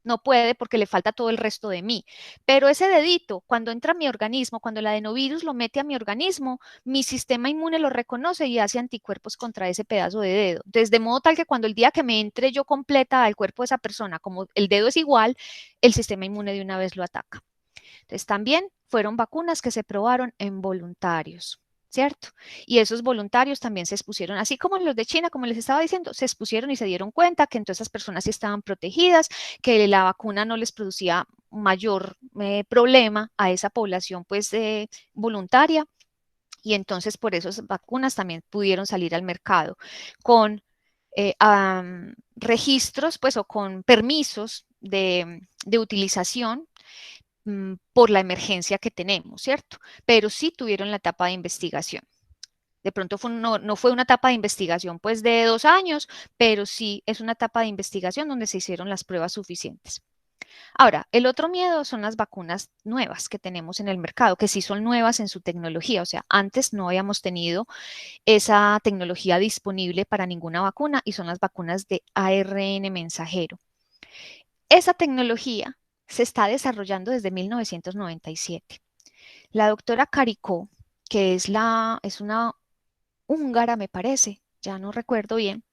No puede porque le falta todo el resto de mí. Pero ese dedito, cuando entra a mi organismo, cuando el adenovirus lo mete a mi organismo, mi sistema inmune lo reconoce y hace anticuerpos contra ese pedazo de dedo. Entonces, de modo tal que cuando el día que me entre yo completa al cuerpo de esa persona, como el dedo es igual, el sistema inmune de una vez lo ataca. Entonces, también fueron vacunas que se probaron en voluntarios, ¿cierto? Y esos voluntarios también se expusieron, así como los de China, como les estaba diciendo, se expusieron y se dieron cuenta que entonces esas personas sí estaban protegidas, que la vacuna no les producía mayor problema a esa población pues voluntaria. Y entonces por eso esas vacunas también pudieron salir al mercado con registros pues o con permisos de utilización por la emergencia que tenemos, ¿cierto? Pero sí tuvieron la etapa de investigación. De pronto no fue una etapa de investigación pues de 2 años, pero sí es una etapa de investigación donde se hicieron las pruebas suficientes. Ahora, el otro miedo son las vacunas nuevas que tenemos en el mercado, que sí son nuevas en su tecnología. O sea, antes no habíamos tenido esa tecnología disponible para ninguna vacuna y son las vacunas de ARN mensajero. Esa tecnología se está desarrollando desde 1997. La doctora Caricó, que es una húngara, me parece, ya no recuerdo bien,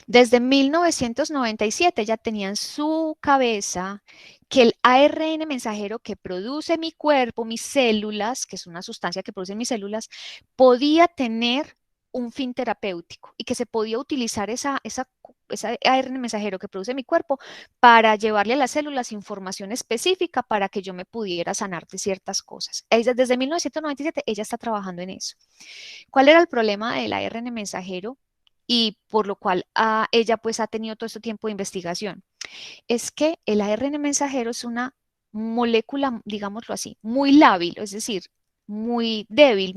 desde 1997 ya tenía en su cabeza que el ARN mensajero que produce mi cuerpo, mis células, que es una sustancia que producen mis células, podía tener un fin terapéutico y que se podía utilizar ese ARN mensajero que produce mi cuerpo para llevarle a las células información específica para que yo me pudiera sanar de ciertas cosas. Desde 1997 ella está trabajando en eso. ¿Cuál era el problema del ARN mensajero? Y por lo cual ella pues ha tenido todo este tiempo de investigación. Es que el ARN mensajero es una molécula, digámoslo así, muy lábil, es decir, muy débil,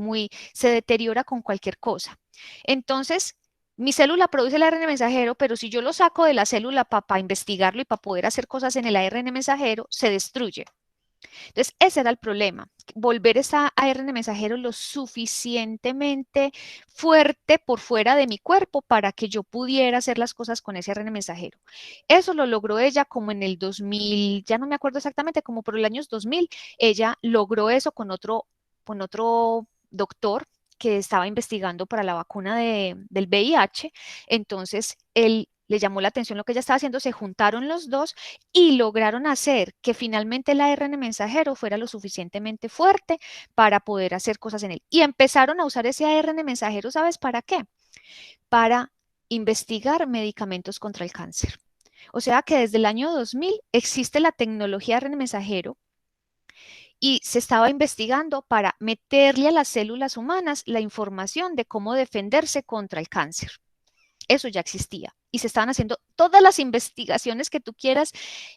se deteriora con cualquier cosa. Entonces, mi célula produce el ARN mensajero, pero si yo lo saco de la célula para investigarlo y para poder hacer cosas en el ARN mensajero, se destruye. Entonces, ese era el problema, volver esa ARN mensajero lo suficientemente fuerte por fuera de mi cuerpo para que yo pudiera hacer las cosas con ese ARN mensajero. Eso lo logró ella como en el 2000, ya no me acuerdo exactamente, como por el año 2000, ella logró eso con otro doctor que estaba investigando para la vacuna del VIH. Entonces, él le llamó la atención lo que ella estaba haciendo, se juntaron los dos y lograron hacer que finalmente el ARN mensajero fuera lo suficientemente fuerte para poder hacer cosas en él. Y empezaron a usar ese ARN mensajero, ¿sabes para qué? Para investigar medicamentos contra el cáncer. O sea que desde el año 2000 existe la tecnología ARN mensajero y se estaba investigando para meterle a las células humanas la información de cómo defenderse contra el cáncer. Eso ya existía y se estaban haciendo todas las investigaciones que tú quieras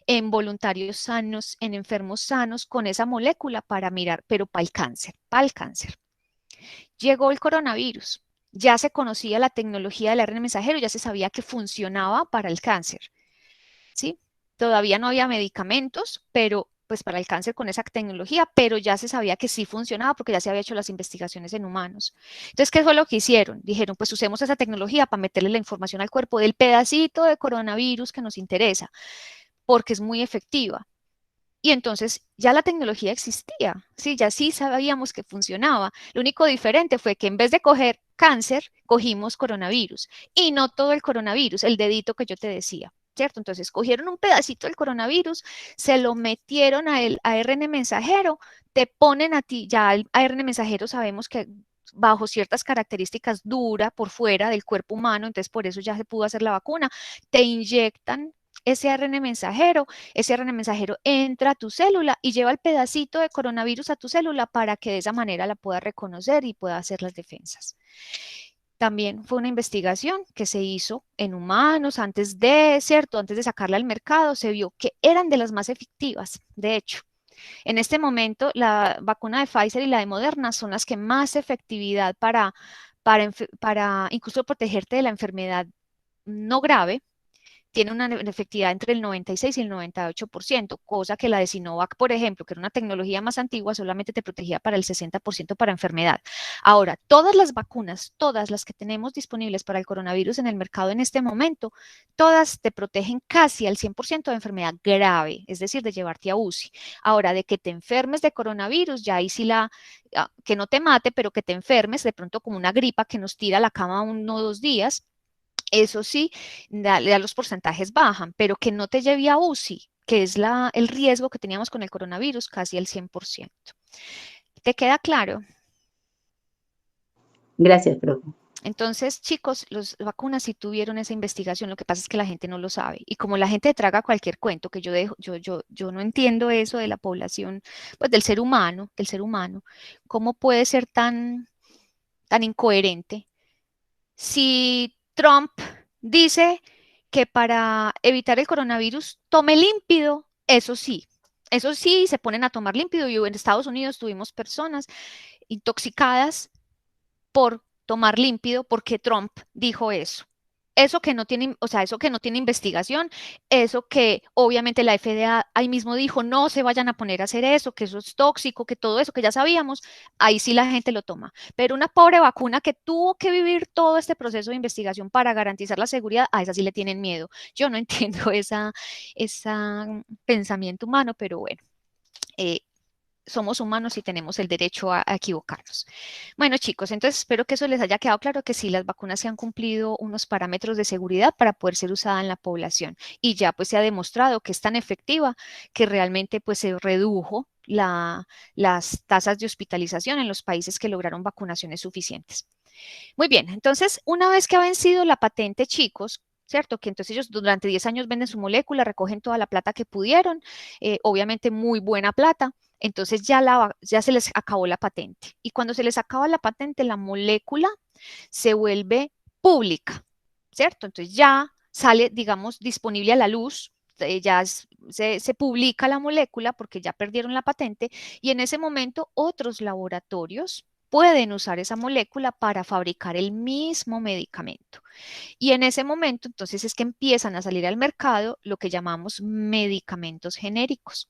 en voluntarios sanos, en enfermos sanos, con esa molécula para mirar, pero para el cáncer, para el cáncer. Llegó el coronavirus, ya se conocía la tecnología del ARN mensajero, ya se sabía que funcionaba para el cáncer, ¿sí? Todavía no había medicamentos, pero pues para el cáncer con esa tecnología, pero ya se sabía que sí funcionaba porque ya se había hecho las investigaciones en humanos. Entonces, ¿qué fue lo que hicieron? Dijeron, pues usemos esa tecnología para meterle la información al cuerpo del pedacito de coronavirus que nos interesa, porque es muy efectiva. Y entonces ya la tecnología existía, ¿sí? Ya sí sabíamos que funcionaba. Lo único diferente fue que en vez de coger cáncer, cogimos coronavirus. Y no todo el coronavirus, el dedito que yo te decía. ¿Cierto? Entonces cogieron un pedacito del coronavirus, se lo metieron a el ARN mensajero, te ponen a ti, ya el ARN mensajero sabemos que bajo ciertas características dura por fuera del cuerpo humano, entonces por eso ya se pudo hacer la vacuna, te inyectan ese ARN mensajero entra a tu célula y lleva el pedacito de coronavirus a tu célula para que de esa manera la pueda reconocer y pueda hacer las defensas. también fue una investigación que se hizo en humanos antes de, ¿cierto? Antes de sacarla al mercado, se vio que eran de las más efectivas, de hecho. En este momento, la vacuna de Pfizer y la de Moderna son las que más efectividad para incluso protegerte de la enfermedad no grave, tiene una efectividad entre el 96 y el 98%, cosa que la de Sinovac, por ejemplo, que era una tecnología más antigua, solamente te protegía para el 60% para enfermedad. Ahora, todas las vacunas, todas las que tenemos disponibles para el coronavirus en el mercado en este momento, todas te protegen casi al 100% de enfermedad grave, es decir, de llevarte a UCI. Ahora, de que te enfermes de coronavirus, ya ahí sí que no te mate, pero que te enfermes, de pronto como una gripa que nos tira a la cama 1 o 2 días, eso sí, ya los porcentajes bajan, pero que no te lleve a UCI, que es el riesgo que teníamos con el coronavirus, casi el 100%. ¿Te queda claro? Gracias, profe. Entonces, chicos, las vacunas sí tuvieron esa investigación, lo que pasa es que la gente no lo sabe. Y como la gente traga cualquier cuento, que yo no entiendo eso de la población, pues del ser humano, ¿cómo puede ser tan incoherente? Si Trump dice que para evitar el coronavirus tome límpido, eso sí, se ponen a tomar límpido. Y en Estados Unidos tuvimos personas intoxicadas por tomar límpido porque Trump dijo eso. Eso que no tiene, o sea, eso que no tiene investigación, eso que obviamente la FDA ahí mismo dijo, no se vayan a poner a hacer eso, que eso es tóxico, que todo eso que ya sabíamos, ahí sí la gente lo toma. Pero una pobre vacuna que tuvo que vivir todo este proceso de investigación para garantizar la seguridad, a esa sí le tienen miedo. Yo no entiendo ese pensamiento humano, pero bueno. Somos humanos y tenemos el derecho a equivocarnos. Bueno, chicos, entonces espero que eso les haya quedado claro, que sí, las vacunas se han cumplido unos parámetros de seguridad para poder ser usada en la población y ya pues se ha demostrado que es tan efectiva que realmente pues se redujo las tasas de hospitalización en los países que lograron vacunaciones suficientes. Muy bien, entonces una vez que ha vencido la patente, chicos, ¿cierto? Que entonces ellos durante 10 años venden su molécula, recogen toda la plata que pudieron, obviamente muy buena plata, entonces ya se les acabó la patente. Y cuando se les acaba la patente, la molécula se vuelve pública, ¿cierto? Entonces ya sale, digamos, disponible a la luz, ya se publica la molécula porque ya perdieron la patente y en ese momento otros laboratorios pueden usar esa molécula para fabricar el mismo medicamento. Y en ese momento, entonces, es que empiezan a salir al mercado lo que llamamos medicamentos genéricos.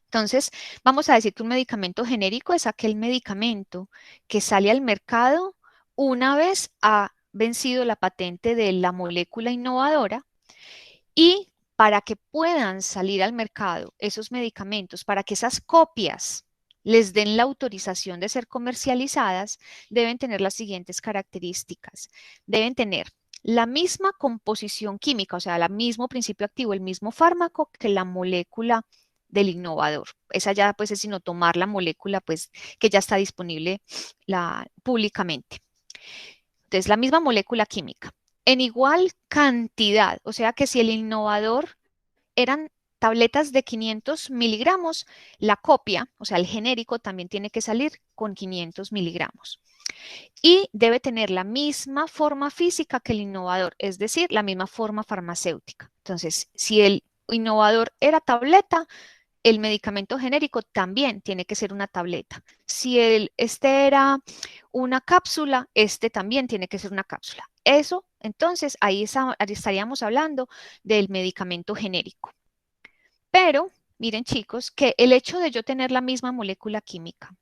Entonces, vamos a decir que un medicamento genérico es aquel medicamento que sale al mercado una vez ha vencido la patente de la molécula innovadora y para que puedan salir al mercado esos medicamentos, para que esas copias les den la autorización de ser comercializadas, deben tener las siguientes características. Deben tener la misma composición química, o sea, el mismo principio activo, el mismo fármaco que la molécula del innovador. Esa ya pues es sino tomar la molécula pues que ya está disponible públicamente. Entonces, la misma molécula química en igual cantidad, o sea que si el innovador eran tabletas de 500 miligramos, la copia, o sea, el genérico también tiene que salir con 500 miligramos. Y debe tener la misma forma física que el innovador, es decir, la misma forma farmacéutica. Entonces, si el innovador era tableta, el medicamento genérico también tiene que ser una tableta. Si este era una cápsula, este también tiene que ser una cápsula. Eso, entonces, ahí estaríamos hablando del medicamento genérico. Pero, miren chicos, que el hecho de yo tener la misma molécula química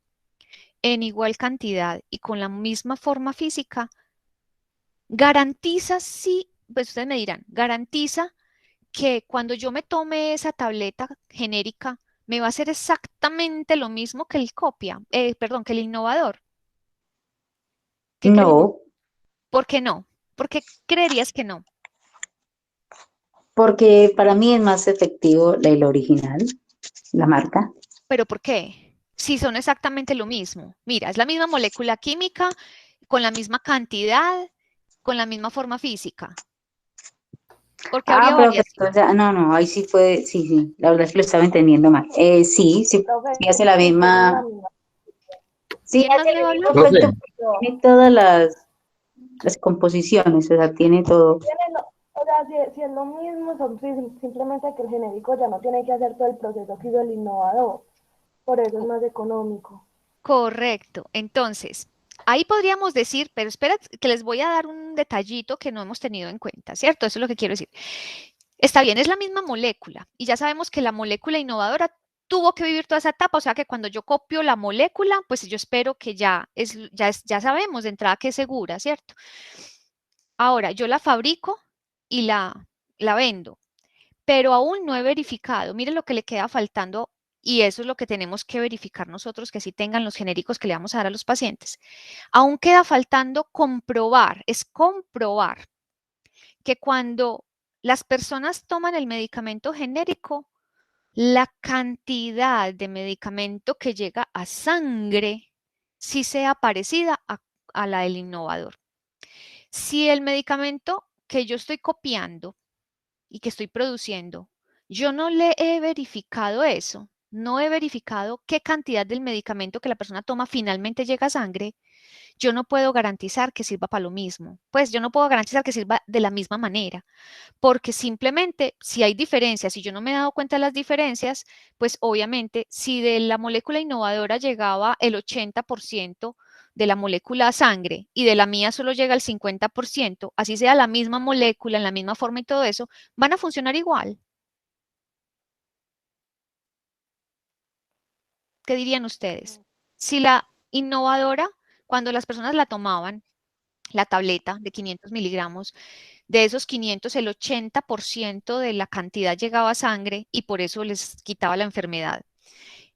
en igual cantidad y con la misma forma física, garantiza, sí, pues ustedes me dirán, garantiza que cuando yo me tome esa tableta genérica, me va a hacer exactamente lo mismo que el que el innovador. No, ¿Por qué no? ¿Por qué creerías que no? porque para mí es más efectivo el original, la marca. ¿Pero por qué? Si son exactamente lo mismo. Mira, es la misma molécula química, con la misma cantidad, con la misma forma física. ¿Por qué habría Profe, variación? entonces, no, ahí sí fue, sí, la verdad es que lo estaba entendiendo mal. Sí, Profe, sí hace la misma, sí ¿Quién más hace me el va a mismo hablar? Profe, efecto, porque tiene todas las, las composiciones, o sea, tiene todo. O sea, si es lo mismo, simplemente que el genérico ya no tiene que hacer todo el proceso que hizo el innovador. Por eso es más económico. Correcto. Entonces, ahí podríamos decir, pero espera que les voy a dar un detallito que no hemos tenido en cuenta, ¿cierto? Eso es lo que quiero decir. Está bien, es la misma molécula y ya sabemos que la molécula innovadora tuvo que vivir toda esa etapa, o sea que cuando yo copio la molécula, pues yo espero que ya sabemos de entrada que es segura, ¿cierto? Ahora, yo la fabrico y la vendo, pero aún no he verificado. Miren lo que le queda faltando y eso es lo que tenemos que verificar nosotros, que sí tengan los genéricos que le vamos a dar a los pacientes. Aún queda faltando comprobar, es comprobar que cuando las personas toman el medicamento genérico, la cantidad de medicamento que llega a sangre sí sea parecida a la del innovador. Si el medicamento que yo estoy copiando y que estoy produciendo, yo no le he verificado eso, no he verificado qué cantidad del medicamento que la persona toma finalmente llega a sangre, yo no puedo garantizar que sirva para lo mismo. Pues yo no puedo garantizar que sirva de la misma manera, porque simplemente si hay diferencias, si yo no me he dado cuenta de las diferencias, pues obviamente si de la molécula innovadora llegaba el 80% de la molécula a sangre y de la mía solo llega el 50%, así sea la misma molécula, en la misma forma y todo eso, van a funcionar igual. ¿Qué dirían ustedes? Si la innovadora, cuando las personas la tomaban, la tableta de 500 miligramos, de esos 500, el 80% de la cantidad llegaba a sangre y por eso les quitaba la enfermedad.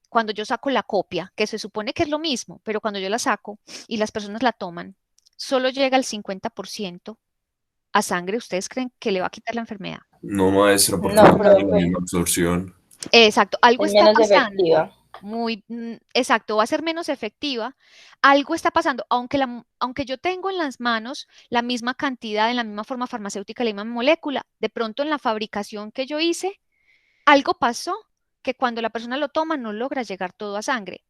Cuando yo saco la copia, que se supone que es lo mismo, pero cuando yo la saco y las personas la toman, solo llega el 50% a sangre, ¿ustedes creen que le va a quitar la enfermedad? No, maestra, porque No, no tiene la profe. misma absorción. Exacto, algo Es está menos pasando. efectiva. Exacto, va a ser menos efectiva. Algo está pasando, aunque yo tengo en las manos la misma cantidad, en la misma forma farmacéutica, la misma molécula, de pronto en la fabricación que yo hice, algo pasó que cuando la persona lo toma no logra llegar todo a sangre.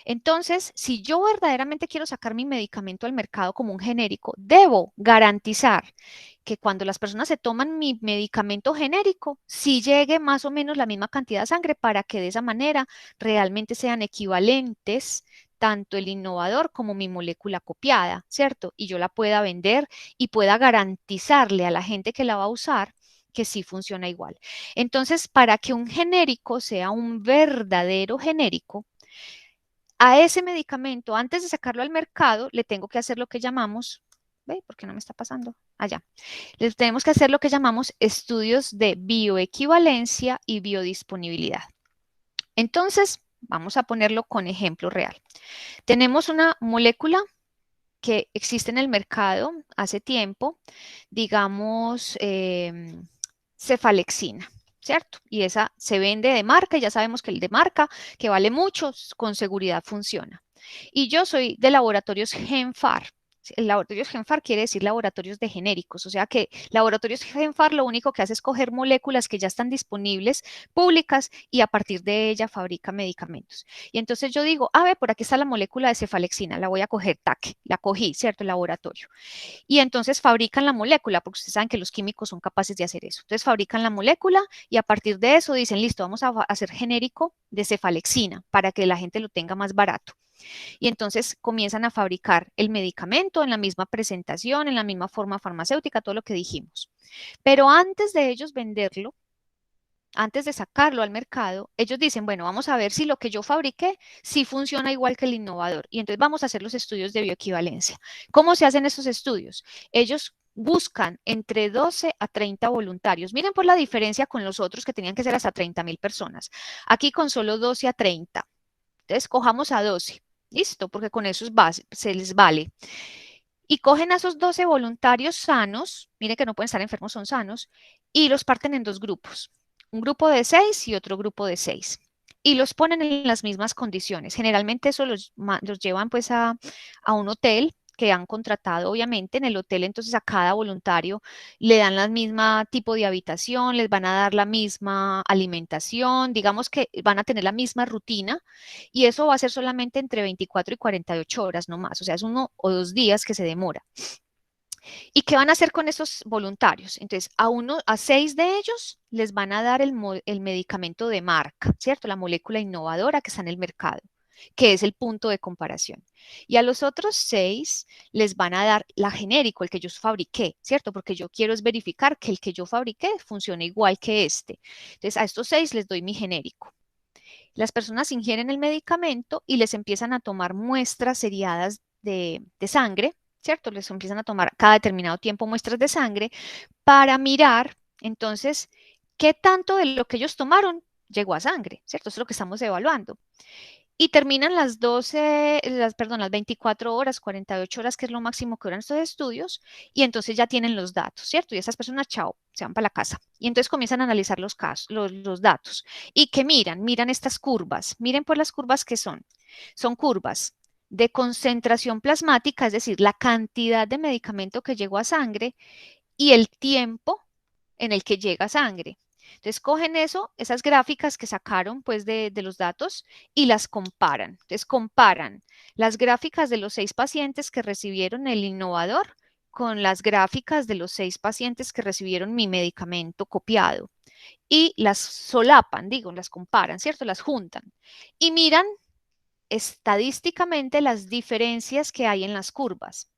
Entonces, si yo verdaderamente quiero sacar mi medicamento al mercado como un genérico, debo garantizar que cuando las personas se toman mi medicamento genérico, sí llegue más o menos la misma cantidad de sangre para que de esa manera realmente sean equivalentes tanto el innovador como mi molécula copiada, ¿cierto? Y yo la pueda vender y pueda garantizarle a la gente que la va a usar que sí funciona igual. Entonces, para que un genérico sea un verdadero genérico, a ese medicamento, antes de sacarlo al mercado, le tengo que hacer lo que llamamos, ¿ve? ¿Por qué no me está pasando? Allá. Le tenemos que hacer lo que llamamos estudios de bioequivalencia y biodisponibilidad. Entonces, vamos a ponerlo con ejemplo real. Tenemos una molécula que existe en el mercado hace tiempo, digamos, cefalexina. ¿Cierto? Y esa se vende de marca, y ya sabemos que el de marca, que vale mucho, con seguridad funciona. Y yo soy de laboratorios GenFar. El laboratorios GenFar quiere decir laboratorios de genéricos, o sea que laboratorios GenFar lo único que hace es coger moléculas que ya están disponibles, públicas, y a partir de ella fabrica medicamentos. Y entonces yo digo, a ver, por aquí está la molécula de cefalexina, la voy a coger, tac, la cogí, ¿cierto? El laboratorio. Y entonces fabrican la molécula, porque ustedes saben que los químicos son capaces de hacer eso. Entonces fabrican la molécula y a partir de eso dicen, listo, vamos a hacer genérico de cefalexina para que la gente lo tenga más barato. Y entonces comienzan a fabricar el medicamento en la misma presentación, en la misma forma farmacéutica, todo lo que dijimos. Pero antes de ellos venderlo, antes de sacarlo al mercado, ellos dicen, bueno, vamos a ver si lo que yo fabriqué sí funciona igual que el innovador. Y entonces vamos a hacer los estudios de bioequivalencia. ¿Cómo se hacen esos estudios? Ellos buscan entre 12 a 30 voluntarios. Miren por la diferencia con los otros que tenían que ser hasta 30.000 personas. Aquí con solo 12 a 30. Entonces cojamos a 12. Listo, porque con eso se les vale. Y cogen a esos 12 voluntarios sanos, miren que no pueden estar enfermos, son sanos, y los parten en dos grupos. Un grupo de 6 y otro grupo de 6. Y los ponen en las mismas condiciones. Generalmente eso los llevan pues a un hotel que han contratado, obviamente. En el hotel, entonces a cada voluntario le dan la misma tipo de habitación, les van a dar la misma alimentación, digamos que van a tener la misma rutina y eso va a ser solamente entre 24 y 48 horas, no más. O sea, es 1 o 2 días que se demora. ¿Y qué van a hacer con esos voluntarios? Entonces, a 6 de ellos les van a dar el medicamento de marca, ¿cierto? La molécula innovadora que está en el mercado, que es el punto de comparación. Y a los otros 6 les van a dar la genérico, el que yo fabriqué, ¿cierto? Porque yo quiero es verificar que el que yo fabriqué funcione igual que este. Entonces, a estos 6 les doy mi genérico. Las personas ingieren el medicamento y les empiezan a tomar muestras seriadas de sangre, ¿cierto? Les empiezan a tomar cada determinado tiempo muestras de sangre para mirar, entonces, qué tanto de lo que ellos tomaron llegó a sangre, ¿cierto? Eso es lo que estamos evaluando. Y terminan las 24 horas, 48 horas, que es lo máximo que duran estos estudios, y entonces ya tienen los datos, ¿cierto? Y esas personas, chao, se van para la casa. Y entonces comienzan a analizar los casos, los datos. ¿Y qué miran? Miran estas curvas. Miren por las curvas que son. Son curvas de concentración plasmática, es decir, la cantidad de medicamento que llegó a sangre y el tiempo en el que llega sangre. Entonces cogen eso, esas gráficas que sacaron pues de los datos y las comparan. Entonces comparan las gráficas de los 6 pacientes que recibieron el innovador con las gráficas de los 6 pacientes que recibieron mi medicamento copiado y las solapan, digo, las comparan, ¿cierto? Las juntan y miran estadísticamente las diferencias que hay en las curvas.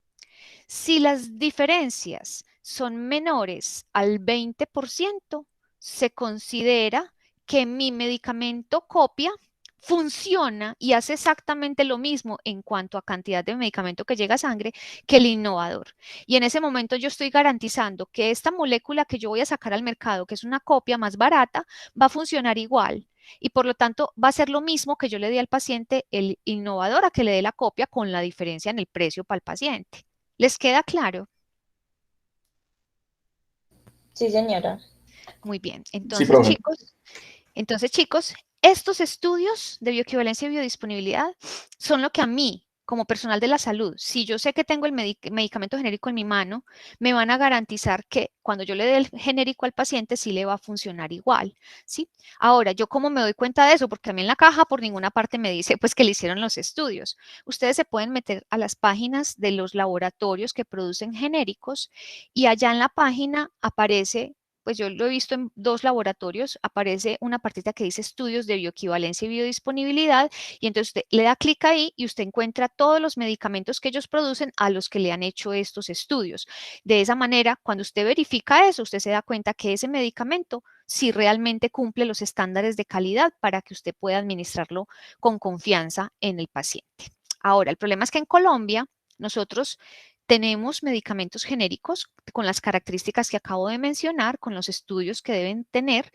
Si las diferencias son menores al 20%, se considera que mi medicamento copia funciona y hace exactamente lo mismo en cuanto a cantidad de medicamento que llega a sangre que el innovador. Y en ese momento yo estoy garantizando que esta molécula que yo voy a sacar al mercado, que es una copia más barata, va a funcionar igual. Y por lo tanto va a ser lo mismo que yo le dé al paciente el innovador a que le dé la copia con la diferencia en el precio para el paciente. ¿Les queda claro? Sí, señora. Muy bien. Sí, Entonces, profe. chicos, estos estudios de bioequivalencia y biodisponibilidad son lo que a mí, como personal de la salud, si yo sé que tengo el medicamento genérico en mi mano, me van a garantizar que cuando yo le dé el genérico al paciente, sí le va a funcionar igual, ¿sí? Ahora, ¿yo cómo me doy cuenta de eso? Porque a mí en la caja por ninguna parte me dice pues que le hicieron los estudios. Ustedes se pueden meter a las páginas de los laboratorios que producen genéricos y allá en la página aparece, pues yo lo he visto en 2 laboratorios, aparece una partita que dice estudios de bioequivalencia y biodisponibilidad y entonces usted le da clic ahí y usted encuentra todos los medicamentos que ellos producen a los que le han hecho estos estudios. De esa manera, cuando usted verifica eso, usted se da cuenta que ese medicamento sí realmente cumple los estándares de calidad para que usted pueda administrarlo con confianza en el paciente. Ahora, el problema es que en Colombia nosotros tenemos medicamentos genéricos con las características que acabo de mencionar, con los estudios que deben tener,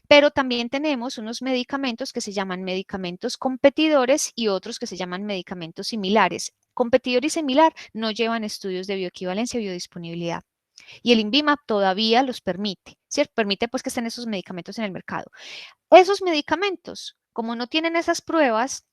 pero también tenemos unos medicamentos que se llaman medicamentos competidores y otros que se llaman medicamentos similares. Competidor y similar no llevan estudios de bioequivalencia y biodisponibilidad. Y el INVIMA todavía los permite, ¿cierto? Permite pues que estén esos medicamentos en el mercado. Esos medicamentos, como no tienen esas pruebas,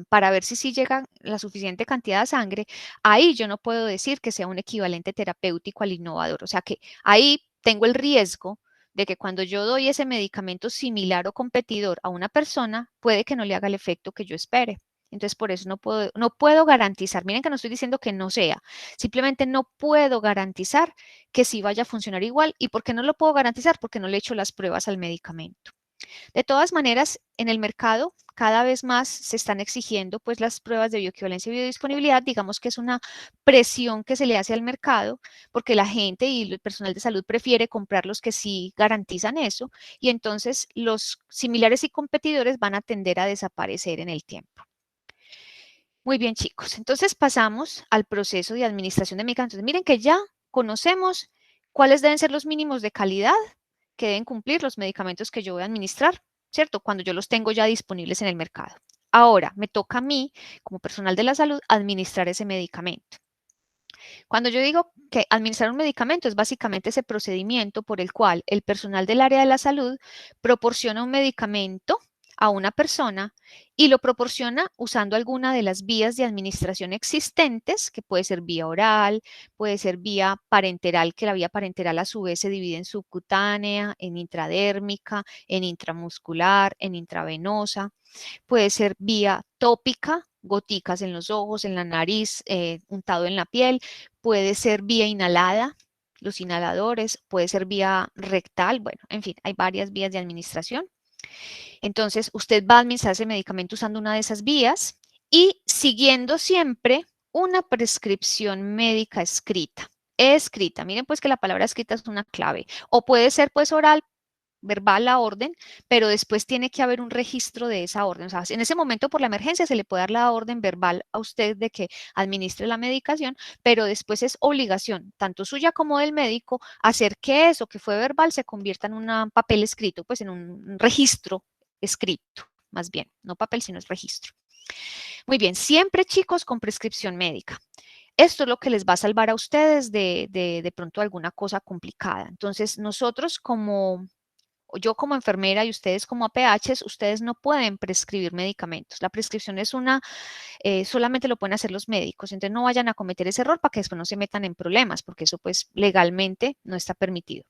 para ver si sí llega la suficiente cantidad de sangre, ahí yo no puedo decir que sea un equivalente terapéutico al innovador. O sea que ahí tengo el riesgo de que cuando yo doy ese medicamento similar o competidor a una persona, puede que no le haga el efecto que yo espere. Entonces, por eso no puedo garantizar, miren que no estoy diciendo que no sea, simplemente no puedo garantizar que sí vaya a funcionar igual. ¿Y por qué no lo puedo garantizar? Porque no le he hecho las pruebas al medicamento. De todas maneras, en el mercado cada vez más se están exigiendo pues las pruebas de bioequivalencia y biodisponibilidad, digamos que es una presión que se le hace al mercado porque la gente y el personal de salud prefiere comprar los que sí garantizan eso y entonces los similares y competidores van a tender a desaparecer en el tiempo. Muy bien, chicos. Entonces pasamos al proceso de administración de medicamentos. Miren que ya conocemos cuáles deben ser los mínimos de calidad que deben cumplir los medicamentos que yo voy a administrar, ¿cierto? Cuando yo los tengo ya disponibles en el mercado. Ahora, me toca a mí, como personal de la salud, administrar ese medicamento. Cuando yo digo que administrar un medicamento es básicamente ese procedimiento por el cual el personal del área de la salud proporciona un medicamento a una persona y lo proporciona usando alguna de las vías de administración existentes, que puede ser vía oral, puede ser vía parenteral, que la vía parenteral a su vez se divide en subcutánea, en intradérmica, en intramuscular, en intravenosa, puede ser vía tópica, goticas en los ojos, en la nariz, untado en la piel, puede ser vía inhalada, los inhaladores, puede ser vía rectal, bueno, en fin, hay varias vías de administración. Entonces, usted va a administrar ese medicamento usando una de esas vías y siguiendo siempre una prescripción médica escrita. Escrita, miren pues que la palabra escrita es una clave. O puede ser pues oral, verbal la orden, pero después tiene que haber un registro de esa orden. O sea, en ese momento por la emergencia se le puede dar la orden verbal a usted de que administre la medicación, pero después es obligación, tanto suya como del médico, hacer que eso que fue verbal se convierta en un papel escrito, pues en un registro escrito, más bien, no papel, sino es registro. Muy bien, siempre chicos con prescripción médica. Esto es lo que les va a salvar a ustedes de pronto alguna cosa complicada. Entonces, nosotros yo como enfermera y ustedes como APHs, ustedes no pueden prescribir medicamentos. La prescripción es solamente lo pueden hacer los médicos. Entonces, no vayan a cometer ese error para que después no se metan en problemas, porque eso pues legalmente no está permitido.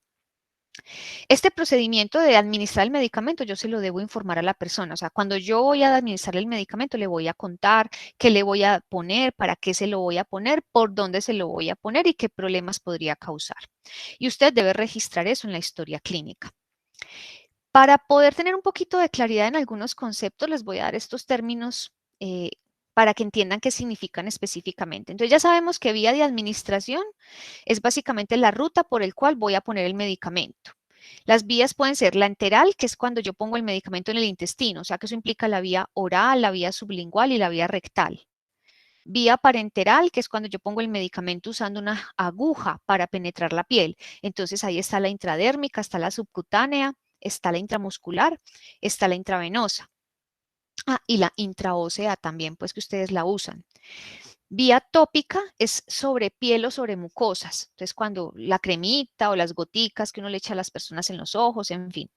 Este procedimiento de administrar el medicamento yo se lo debo informar a la persona. O sea, cuando yo voy a administrar el medicamento le voy a contar qué le voy a poner, para qué se lo voy a poner, por dónde se lo voy a poner y qué problemas podría causar. Y usted debe registrar eso en la historia clínica. Para poder tener un poquito de claridad en algunos conceptos, les voy a dar estos términos para que entiendan qué significan específicamente. Entonces ya sabemos que vía de administración es básicamente la ruta por el cual voy a poner el medicamento. Las vías pueden ser la enteral, que es cuando yo pongo el medicamento en el intestino, o sea que eso implica la vía oral, la vía sublingual y la vía rectal. Vía parenteral, que es cuando yo pongo el medicamento usando una aguja para penetrar la piel. Entonces ahí está la intradérmica, está la subcutánea, está la intramuscular, está la intravenosa. Y la intraósea también, pues que ustedes la usan. Vía tópica es sobre piel o sobre mucosas. Entonces, cuando la cremita o las goticas que uno le echa a las personas en los ojos, en fin.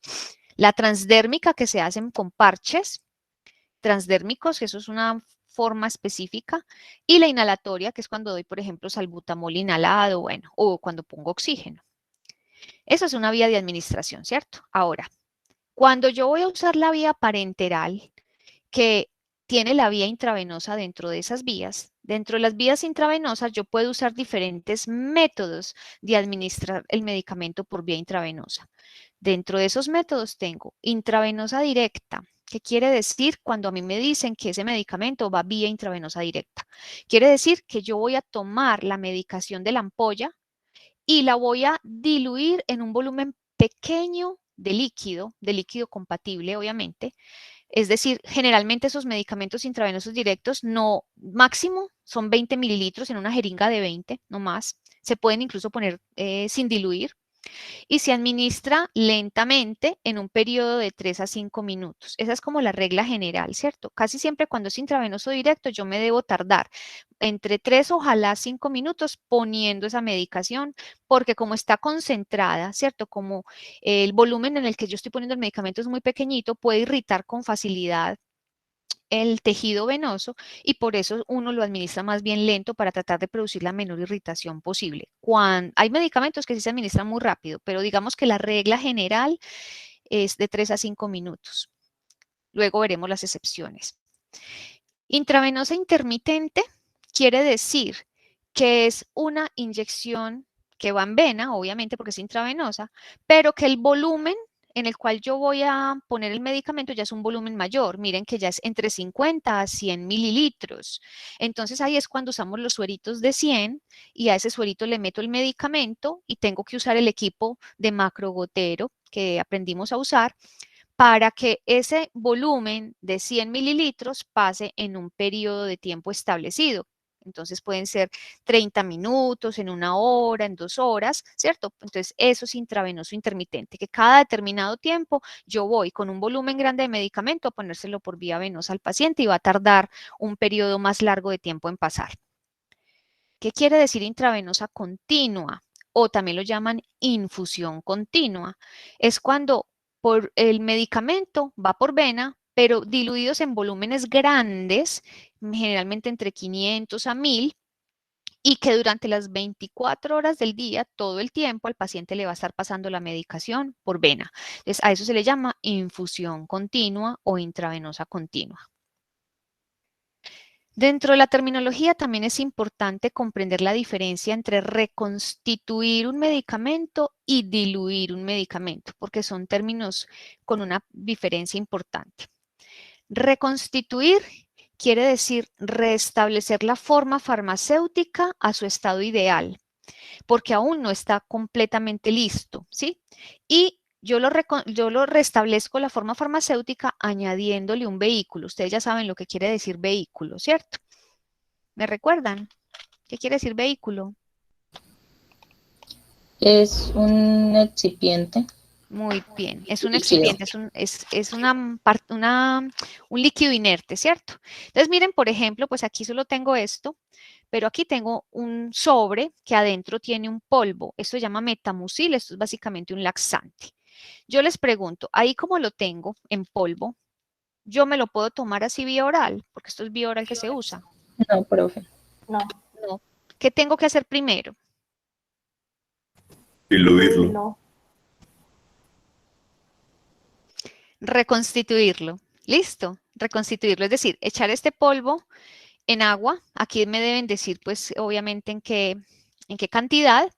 La transdérmica, que se hacen con parches transdérmicos, eso es una forma específica. Y la inhalatoria, que es cuando doy, por ejemplo, salbutamol inhalado, bueno, o cuando pongo oxígeno. Eso es una vía de administración, ¿cierto? Ahora, cuando yo voy a usar la vía parenteral, que tiene la vía intravenosa dentro de esas vías. Dentro de las vías intravenosas yo puedo usar diferentes métodos de administrar el medicamento por vía intravenosa. Dentro de esos métodos tengo intravenosa directa, que quiere decir cuando a mí me dicen que ese medicamento va vía intravenosa directa. Quiere decir que yo voy a tomar la medicación de la ampolla y la voy a diluir en un volumen pequeño de líquido compatible, obviamente. Es decir, generalmente esos medicamentos intravenosos directos no, máximo son 20 mililitros en una jeringa de 20, no más. Se pueden incluso poner sin diluir. Y se administra lentamente en un periodo de 3 a 5 minutos. Esa es como la regla general, ¿cierto? Casi siempre cuando es intravenoso directo yo me debo tardar entre 3, ojalá 5 minutos poniendo esa medicación, porque como está concentrada, ¿cierto? Como el volumen en el que yo estoy poniendo el medicamento es muy pequeñito, puede irritar con facilidad el tejido venoso y por eso uno lo administra más bien lento para tratar de producir la menor irritación posible. Hay medicamentos que sí se administran muy rápido, pero digamos que la regla general es de 3 a 5 minutos. Luego veremos las excepciones. Intravenosa intermitente quiere decir que es una inyección que va en vena, obviamente porque es intravenosa, pero que el volumen en el cual yo voy a poner el medicamento ya es un volumen mayor. Miren que ya es entre 50 a 100 mililitros. Entonces ahí es cuando usamos los sueritos de 100 y a ese suerito le meto el medicamento y tengo que usar el equipo de macrogotero que aprendimos a usar para que ese volumen de 100 mililitros pase en un periodo de tiempo establecido. Entonces pueden ser 30 minutos, en 1 hora, en 2 horas, ¿cierto? Entonces eso es intravenoso intermitente, que cada determinado tiempo yo voy con un volumen grande de medicamento a ponérselo por vía venosa al paciente y va a tardar un periodo más largo de tiempo en pasar. ¿Qué quiere decir intravenosa continua? O también lo llaman infusión continua. Es cuando el medicamento va por vena, pero diluidos en volúmenes grandes, generalmente entre 500 a 1000, y que durante las 24 horas del día, todo el tiempo, al paciente le va a estar pasando la medicación por vena. Entonces, a eso se le llama infusión continua o intravenosa continua. Dentro de la terminología también es importante comprender la diferencia entre reconstituir un medicamento y diluir un medicamento, porque son términos con una diferencia importante. Reconstituir quiere decir restablecer la forma farmacéutica a su estado ideal, porque aún no está completamente listo, ¿sí? Y yo lo restablezco la forma farmacéutica añadiéndole un vehículo. Ustedes ya saben lo que quiere decir vehículo, ¿cierto? ¿Me recuerdan? ¿Qué quiere decir vehículo? Es un excipiente. Muy bien, es un Líquido. excipiente, es un líquido inerte, ¿cierto? Entonces miren, por ejemplo, pues aquí solo tengo esto, pero aquí tengo un sobre que adentro tiene un polvo. Esto se llama metamucil, esto es básicamente un laxante. Yo les pregunto, ahí como lo tengo en polvo, ¿yo me lo puedo tomar así vía oral? Porque esto es vía oral que se usa. No, profe. No. No. ¿Qué tengo que hacer primero? Diluirlo. No. Reconstituirlo. ¿Listo? Reconstituirlo, es decir, echar este polvo en agua. Aquí me deben decir, pues, obviamente en qué cantidad.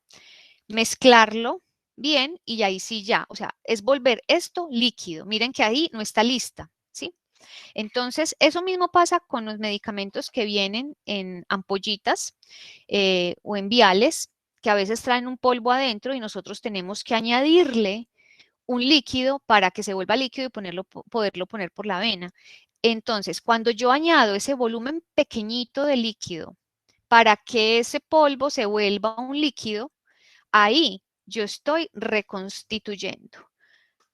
Mezclarlo bien y ahí sí ya. O sea, es volver esto líquido. Miren que ahí no está lista, ¿sí? Entonces, eso mismo pasa con los medicamentos que vienen en ampollitas o en viales, que a veces traen un polvo adentro y nosotros tenemos que añadirle un líquido para que se vuelva líquido y poderlo poner por la vena. Entonces, cuando yo añado ese volumen pequeñito de líquido para que ese polvo se vuelva un líquido, ahí yo estoy reconstituyendo.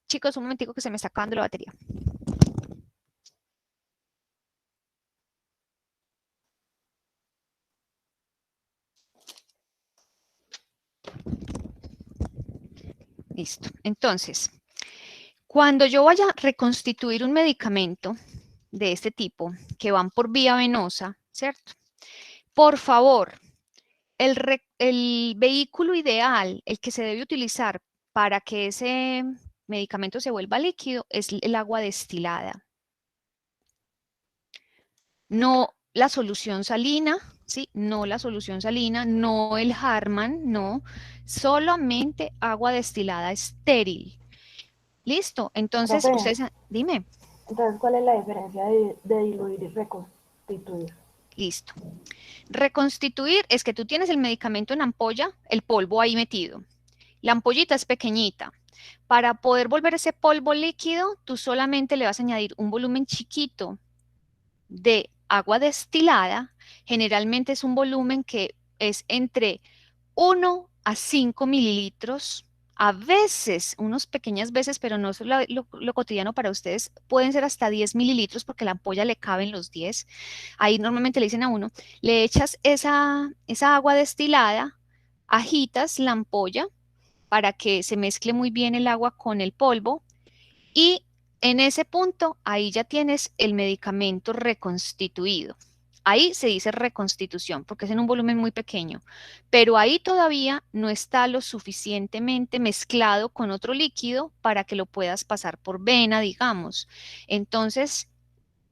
Chicos, un momentico que se me está acabando la batería. Listo. Entonces, cuando yo vaya a reconstituir un medicamento de este tipo que van por vía venosa, ¿cierto? Por favor, el vehículo ideal, el que se debe utilizar para que ese medicamento se vuelva líquido es el agua destilada. No la solución salina, ¿sí? No la solución salina, no el Harman, no. Solamente agua destilada estéril. ¿Listo? Entonces, Profe. ustedes, dime. Entonces, ¿cuál es la diferencia de diluir y reconstituir? Listo. Reconstituir es que tú tienes el medicamento en ampolla, el polvo ahí metido. La ampollita es pequeñita. Para poder volver ese polvo líquido, tú solamente le vas a añadir un volumen chiquito de agua destilada. Generalmente es un volumen que es entre 1 a 5 mililitros. A veces, unas pequeñas veces, pero no es lo cotidiano para ustedes, pueden ser hasta 10 mililitros porque la ampolla le caben los 10. Ahí normalmente le dicen a uno, le echas esa agua destilada, agitas la ampolla para que se mezcle muy bien el agua con el polvo y en ese punto ahí ya tienes el medicamento reconstituido. Ahí se dice reconstitución porque es en un volumen muy pequeño, pero ahí todavía no está lo suficientemente mezclado con otro líquido para que lo puedas pasar por vena, digamos. Entonces,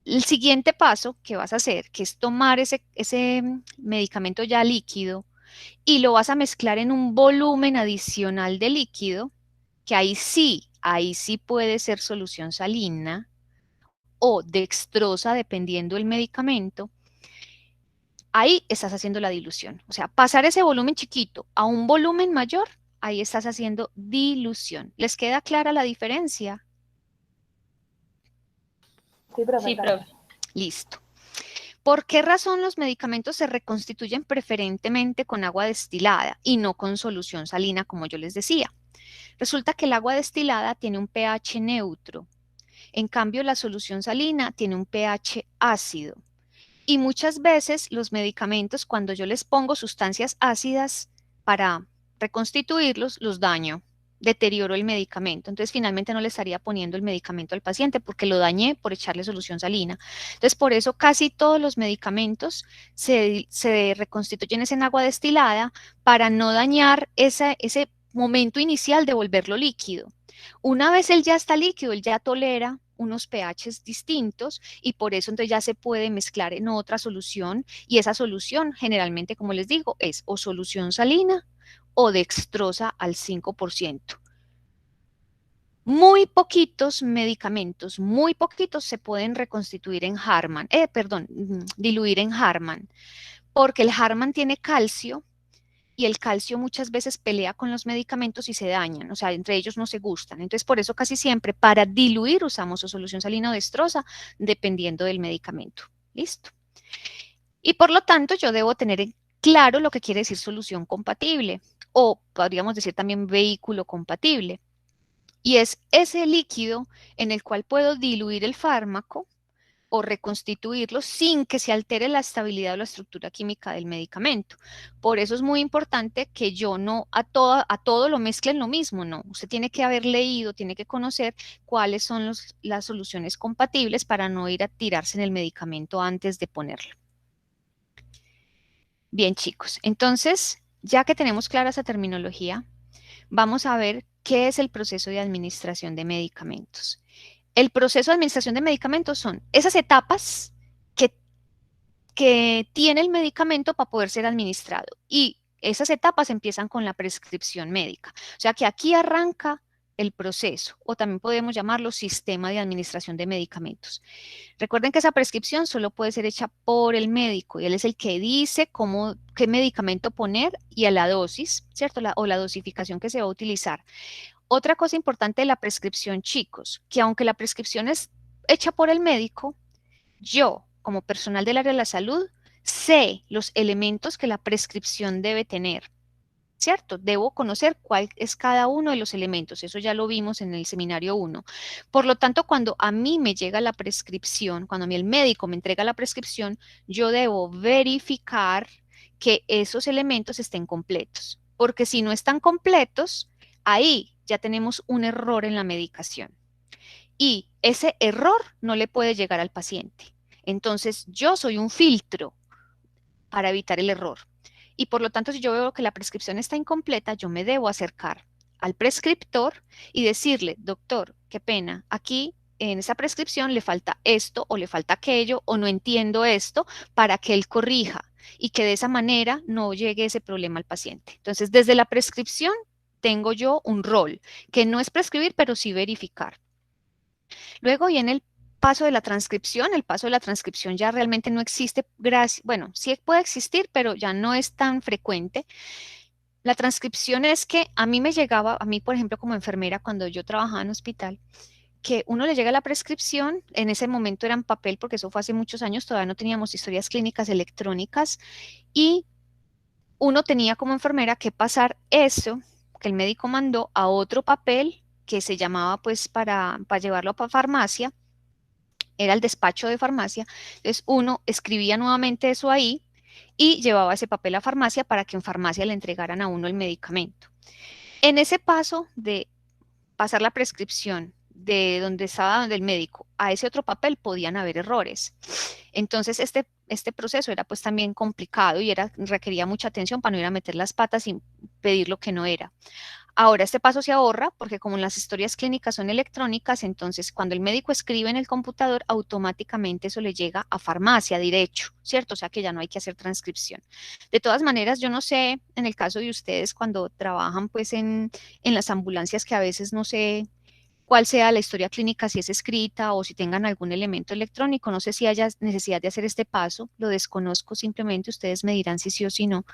el siguiente paso que vas a hacer, que es tomar ese medicamento ya líquido y lo vas a mezclar en un volumen adicional de líquido, que ahí sí puede ser solución salina o dextrosa, dependiendo del medicamento. Ahí estás haciendo la dilución. O sea, pasar ese volumen chiquito a un volumen mayor, ahí estás haciendo dilución. ¿Les queda clara la diferencia? Sí, profe. Sí, profe. Listo. ¿Por qué razón los medicamentos se reconstituyen preferentemente con agua destilada y no con solución salina, como yo les decía? Resulta que el agua destilada tiene un pH neutro. En cambio, la solución salina tiene un pH ácido. Y muchas veces los medicamentos, cuando yo les pongo sustancias ácidas para reconstituirlos, los daño, deterioro el medicamento. Entonces, finalmente no le estaría poniendo el medicamento al paciente porque lo dañé por echarle solución salina. Entonces, por eso casi todos los medicamentos se reconstituyen en agua destilada para no dañar ese momento inicial de volverlo líquido. Una vez él ya está líquido, él ya tolera unos pHs distintos y por eso entonces ya se puede mezclar en otra solución y esa solución generalmente, como les digo, es o solución salina o dextrosa al 5%. Muy poquitos medicamentos, muy poquitos se pueden reconstituir en Harman, diluir en Harman, porque el Harman tiene calcio y el calcio muchas veces pelea con los medicamentos y se dañan, o sea, entre ellos no se gustan. Entonces, por eso casi siempre para diluir usamos o solución salina o dextrosa, dependiendo del medicamento. ¿Listo? Y por lo tanto, yo debo tener en claro lo que quiere decir solución compatible, o podríamos decir también vehículo compatible. Y es ese líquido en el cual puedo diluir el fármaco o reconstituirlo sin que se altere la estabilidad o la estructura química del medicamento. Por eso es muy importante que yo no a todo lo mezcle en lo mismo, no. Usted tiene que haber leído, tiene que conocer cuáles son las soluciones compatibles para no ir a tirarse en el medicamento antes de ponerlo. Bien, chicos, entonces, ya que tenemos clara esa terminología, vamos a ver qué es el proceso de administración de medicamentos. El proceso de administración de medicamentos son esas etapas que tiene el medicamento para poder ser administrado. Y esas etapas empiezan con la prescripción médica. O sea que aquí arranca el proceso, o también podemos llamarlo sistema de administración de medicamentos. Recuerden que esa prescripción solo puede ser hecha por el médico y él es el que dice qué medicamento poner y a la dosis, ¿cierto? O la dosificación que se va a utilizar. Otra cosa importante de la prescripción, chicos, que aunque la prescripción es hecha por el médico, yo, como personal del área de la salud, sé los elementos que la prescripción debe tener, ¿cierto? Debo conocer cuál es cada uno de los elementos. Eso ya lo vimos en el seminario 1. Por lo tanto, cuando a mí me llega la prescripción, cuando a mí el médico me entrega la prescripción, yo debo verificar que esos elementos estén completos. Porque si no están completos, ahí ya tenemos un error en la medicación. Y ese error no le puede llegar al paciente. Entonces, yo soy un filtro para evitar el error. Y por lo tanto, si yo veo que la prescripción está incompleta, yo me debo acercar al prescriptor y decirle, doctor, qué pena, aquí en esa prescripción le falta esto o le falta aquello o no entiendo esto para que él corrija y que de esa manera no llegue ese problema al paciente. Entonces, desde la prescripción tengo yo un rol que no es prescribir, pero sí verificar. Luego viene el paso de la transcripción. El paso de la transcripción ya realmente no existe, bueno, sí puede existir, pero ya no es tan frecuente. La transcripción es que a mí me llegaba, a mí por ejemplo como enfermera cuando yo trabajaba en hospital, que uno le llega la prescripción, en ese momento era en papel porque eso fue hace muchos años, todavía no teníamos historias clínicas electrónicas y uno tenía como enfermera que pasar eso que el médico mandó a otro papel que se llamaba pues para llevarlo a farmacia, era el despacho de farmacia, entonces uno escribía nuevamente eso ahí y llevaba ese papel a farmacia para que en farmacia le entregaran a uno el medicamento. En ese paso de pasar la prescripción de donde estaba el médico a ese otro papel podían haber errores. Entonces este proceso era pues también complicado y requería mucha atención para no ir a meter las patas y pedir lo que no era. Ahora este paso se ahorra porque como las historias clínicas son electrónicas, entonces cuando el médico escribe en el computador, automáticamente eso le llega a farmacia derecho, ¿cierto? O sea que ya no hay que hacer transcripción. De todas maneras, yo no sé, en el caso de ustedes cuando trabajan pues en las ambulancias que a veces no sé cuál sea la historia clínica, si es escrita o si tengan algún elemento electrónico, no sé si haya necesidad de hacer este paso, lo desconozco, simplemente ustedes me dirán si sí o si no.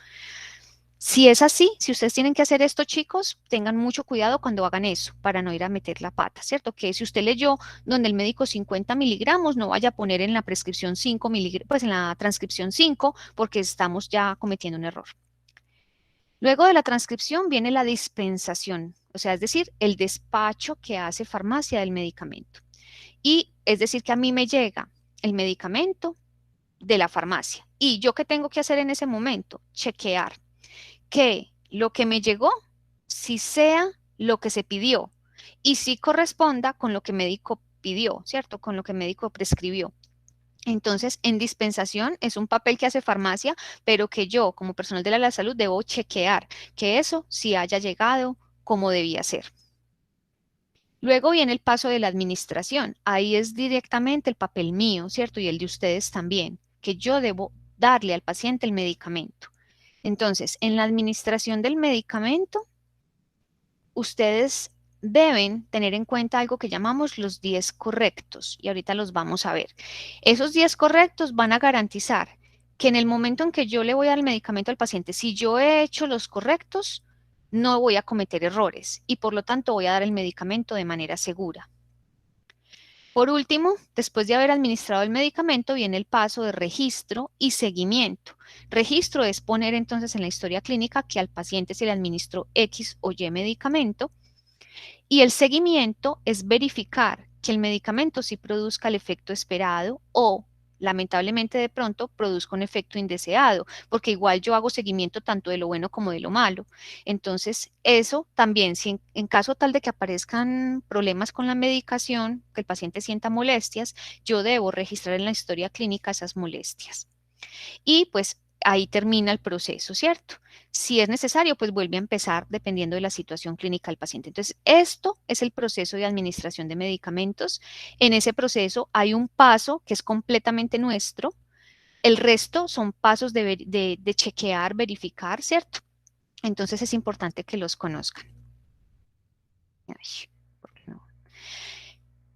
Si es así, si ustedes tienen que hacer esto, chicos, tengan mucho cuidado cuando hagan eso, para no ir a meter la pata, ¿cierto? Que si usted leyó donde el médico 50 miligramos, no vaya a poner en la prescripción 5 miligramos, pues en la transcripción 5, porque estamos ya cometiendo un error. Luego de la transcripción viene la dispensación, o sea, es decir, el despacho que hace farmacia del medicamento. Y es decir, que a mí me llega el medicamento de la farmacia. ¿Y yo qué tengo que hacer en ese momento? Chequear que lo que me llegó, si sea lo que se pidió y si corresponda con lo que el médico pidió, ¿cierto? Con lo que el médico prescribió. Entonces, en dispensación es un papel que hace farmacia, pero que yo, como personal de la salud, debo chequear que eso sí haya llegado como debía ser. Luego viene el paso de la administración. Ahí es directamente el papel mío, ¿cierto? Y el de ustedes también, que yo debo darle al paciente el medicamento. Entonces, en la administración del medicamento, ustedes deben tener en cuenta algo que llamamos los 10 correctos, y ahorita los vamos a ver. Esos 10 correctos van a garantizar que en el momento en que yo le voy a dar el medicamento al paciente, si yo he hecho los correctos, no voy a cometer errores y por lo tanto voy a dar el medicamento de manera segura. Por último, después de haber administrado el medicamento, viene el paso de registro y seguimiento. Registro es poner entonces en la historia clínica que al paciente se le administró X o Y medicamento, y el seguimiento es verificar que el medicamento sí produzca el efecto esperado o, lamentablemente de pronto, produzca un efecto indeseado, porque igual yo hago seguimiento tanto de lo bueno como de lo malo. Entonces, eso también, si en caso tal de que aparezcan problemas con la medicación, que el paciente sienta molestias, yo debo registrar en la historia clínica esas molestias. Y pues ahí termina el proceso, ¿cierto? Si es necesario, pues vuelve a empezar dependiendo de la situación clínica del paciente. Entonces, esto es el proceso de administración de medicamentos. En ese proceso hay un paso que es completamente nuestro. El resto son pasos de chequear, verificar, ¿cierto? Entonces, es importante que los conozcan. Ay, ¿por qué no?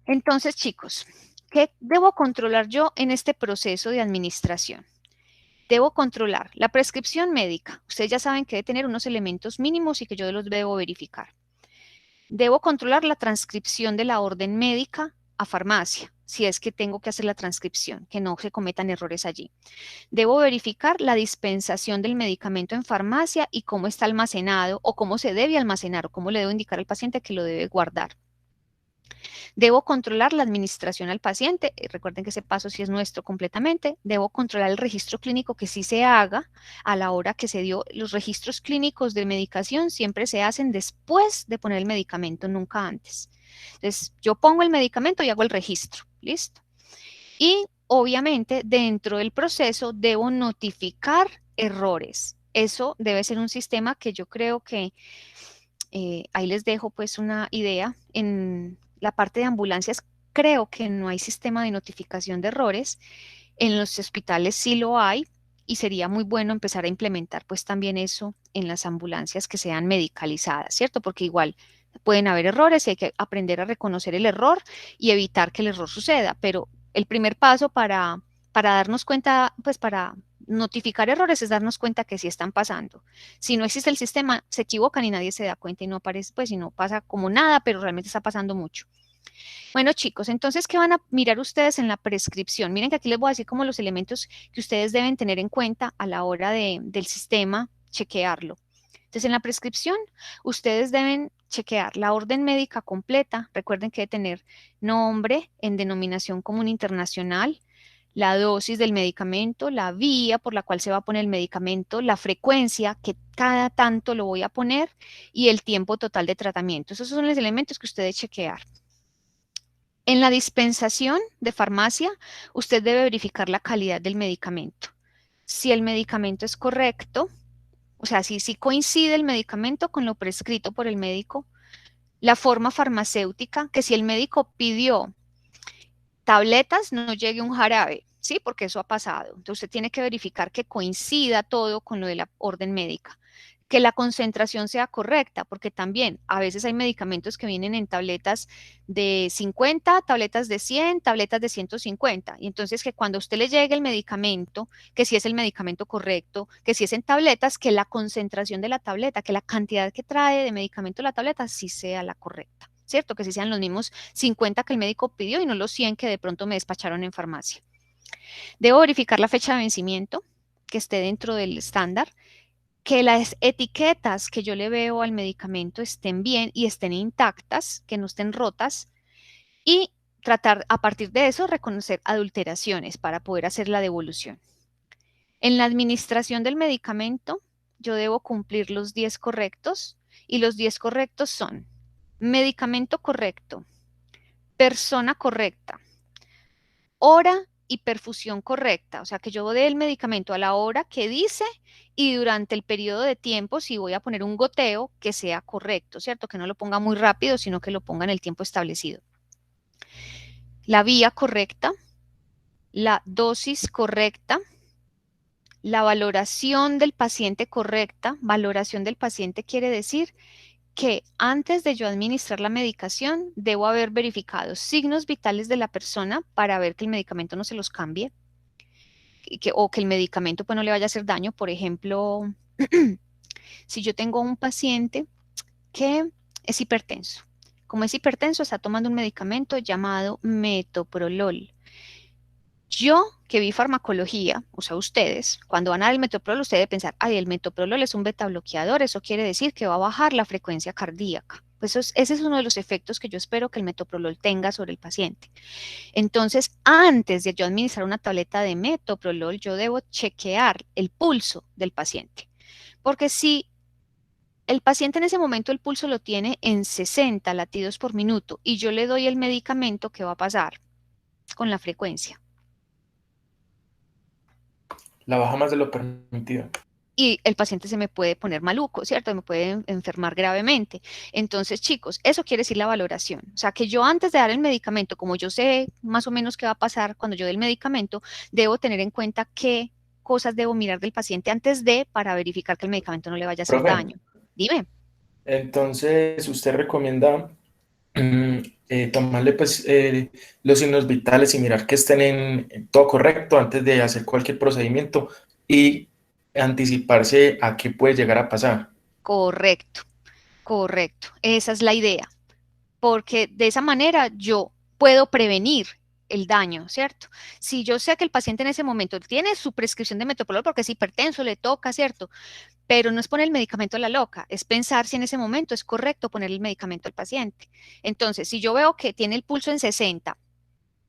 Entonces, chicos, ¿qué debo controlar yo en este proceso de administración? Debo controlar la prescripción médica. Ustedes ya saben que debe tener unos elementos mínimos y que yo los debo verificar. Debo controlar la transcripción de la orden médica a farmacia, si es que tengo que hacer la transcripción, que no se cometan errores allí. Debo verificar la dispensación del medicamento en farmacia y cómo está almacenado o cómo se debe almacenar o cómo le debo indicar al paciente que lo debe guardar. Debo controlar la administración al paciente. Recuerden que ese paso sí es nuestro completamente. Debo controlar el registro clínico que sí se haga a la hora que se dio. Los registros clínicos de medicación siempre se hacen después de poner el medicamento, nunca antes. Entonces, yo pongo el medicamento y hago el registro. ¿Listo? Y obviamente dentro del proceso debo notificar errores. Eso debe ser un sistema que yo creo que ahí les dejo pues una idea. En la parte de ambulancias creo que no hay sistema de notificación de errores. En los hospitales sí lo hay y sería muy bueno empezar a implementar pues también eso en las ambulancias que sean medicalizadas, ¿cierto? Porque igual pueden haber errores y hay que aprender a reconocer el error y evitar que el error suceda. Pero el primer paso para darnos cuenta, pues para notificar errores es darnos cuenta que sí están pasando. Si no existe el sistema, se equivocan y nadie se da cuenta y no aparece, pues y no pasa como nada, pero realmente está pasando mucho. Bueno, chicos, entonces, ¿qué van a mirar ustedes en la prescripción? Miren que aquí les voy a decir como los elementos que ustedes deben tener en cuenta a la hora del sistema, chequearlo. Entonces, en la prescripción, ustedes deben chequear la orden médica completa. Recuerden que debe tener nombre en denominación común internacional, la dosis del medicamento, la vía por la cual se va a poner el medicamento, la frecuencia que cada tanto lo voy a poner y el tiempo total de tratamiento. Esos son los elementos que usted debe chequear. En la dispensación de farmacia, usted debe verificar la calidad del medicamento. Si el medicamento es correcto, o sea, si coincide el medicamento con lo prescrito por el médico, la forma farmacéutica, que si el médico pidió tabletas, no llegue un jarabe, ¿sí? Porque eso ha pasado. Entonces, usted tiene que verificar que coincida todo con lo de la orden médica. Que la concentración sea correcta, porque también a veces hay medicamentos que vienen en tabletas de 50, tabletas de 100, tabletas de 150. Y entonces que cuando a usted le llegue el medicamento, que si es el medicamento correcto, que si es en tabletas, que la concentración de la tableta, que la cantidad que trae de medicamento la tableta sí sea la correcta. ¿Cierto? Que si sean los mismos 50 que el médico pidió y no los 100 que de pronto me despacharon en farmacia. Debo verificar la fecha de vencimiento, que esté dentro del estándar, que las etiquetas que yo le veo al medicamento estén bien y estén intactas, que no estén rotas, y tratar a partir de eso reconocer adulteraciones para poder hacer la devolución. En la administración del medicamento, yo debo cumplir los 10 correctos y los 10 correctos son medicamento correcto, persona correcta, hora y perfusión correcta, o sea, que yo dé el medicamento a la hora que dice y durante el periodo de tiempo, si voy a poner un goteo, que sea correcto, ¿cierto? Que no lo ponga muy rápido, sino que lo ponga en el tiempo establecido. La vía correcta, la dosis correcta, la valoración del paciente correcta. Valoración del paciente quiere decir que antes de yo administrar la medicación, debo haber verificado signos vitales de la persona para ver que el medicamento no se los cambie o que el medicamento pues, no le vaya a hacer daño. Por ejemplo, si yo tengo un paciente que es hipertenso. Como es hipertenso, está tomando un medicamento llamado metoprolol. Yo, que vi farmacología, o sea, ustedes, cuando van a dar el metoprolol, ustedes deben pensar, ay, el metoprolol es un beta bloqueador, eso quiere decir que va a bajar la frecuencia cardíaca. Pues ese es uno de los efectos que yo espero que el metoprolol tenga sobre el paciente. Entonces, antes de yo administrar una tableta de metoprolol, yo debo chequear el pulso del paciente. Porque si el paciente en ese momento el pulso lo tiene en 60 latidos por minuto y yo le doy el medicamento, ¿qué va a pasar con la frecuencia? La baja más de lo permitido. Y el paciente se me puede poner maluco, ¿cierto? Me puede enfermar gravemente. Entonces, chicos, eso quiere decir la valoración. O sea, que yo antes de dar el medicamento, como yo sé más o menos qué va a pasar cuando yo dé el medicamento, debo tener en cuenta qué cosas debo mirar del paciente antes de para verificar que el medicamento no le vaya a hacer Profe. daño. Dime. Entonces, usted recomienda tomarle pues, los signos vitales y mirar que estén en todo correcto antes de hacer cualquier procedimiento y anticiparse a qué puede llegar a pasar. Correcto, correcto. Esa es la idea. Porque de esa manera yo puedo prevenir el daño, ¿cierto? Si yo sé que el paciente en ese momento tiene su prescripción de metoprolol porque es hipertenso, le toca, ¿cierto? Pero no es poner el medicamento a la loca, es pensar si en ese momento es correcto poner el medicamento al paciente. Entonces, si yo veo que tiene el pulso en 60,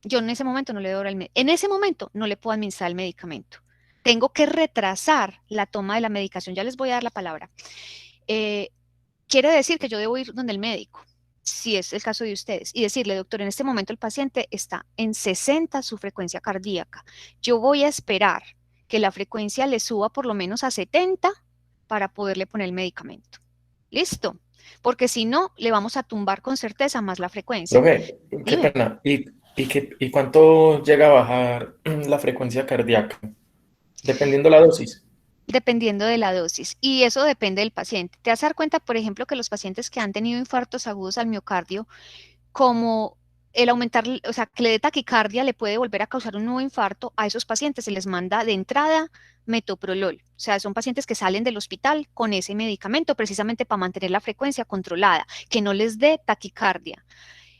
yo en ese momento no le doy en ese momento no le puedo administrar el medicamento. Tengo que retrasar la toma de la medicación, ya les voy a dar la palabra. Quiere decir que yo debo ir donde el médico, si es el caso de ustedes, y decirle, doctor, en este momento el paciente está en 60 su frecuencia cardíaca. Yo voy a esperar que la frecuencia le suba por lo menos a 70 para poderle poner el medicamento. ¿Listo? Porque si no, le vamos a tumbar con certeza más la frecuencia. Profe, qué Dime. pena. ¿Y cuánto llega a bajar la frecuencia cardíaca? Dependiendo la dosis. Dependiendo de la dosis. Y eso depende del paciente. Te vas a dar cuenta, por ejemplo, que los pacientes que han tenido infartos agudos al miocardio, como el aumentar, o sea, que le dé taquicardia le puede volver a causar un nuevo infarto, a esos pacientes se les manda de entrada metoprolol. O sea, son pacientes que salen del hospital con ese medicamento precisamente para mantener la frecuencia controlada, que no les dé taquicardia.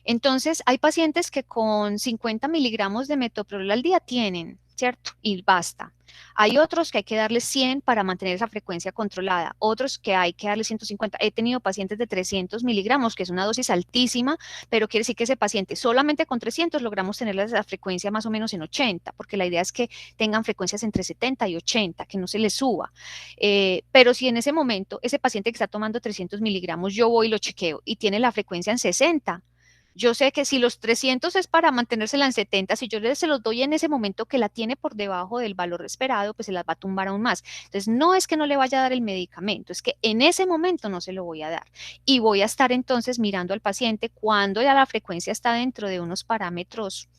Entonces, hay pacientes que con 50 miligramos de metoprolol al día tienen, ¿cierto? Y basta. Hay otros que hay que darles 100 para mantener esa frecuencia controlada, otros que hay que darles 150. He tenido pacientes de 300 miligramos, que es una dosis altísima, pero quiere decir que ese paciente solamente con 300 logramos tener la frecuencia más o menos en 80, porque la idea es que tengan frecuencias entre 70 y 80, que no se les suba. Pero si en ese momento ese paciente que está tomando 300 miligramos, yo voy y lo chequeo y tiene la frecuencia en 60, yo sé que si los 300 es para mantenérsela en 70, si yo se los doy en ese momento que la tiene por debajo del valor esperado, pues se las va a tumbar aún más. Entonces, no es que no le vaya a dar el medicamento, es que en ese momento no se lo voy a dar. Y voy a estar entonces mirando al paciente cuando ya la frecuencia está dentro de unos parámetros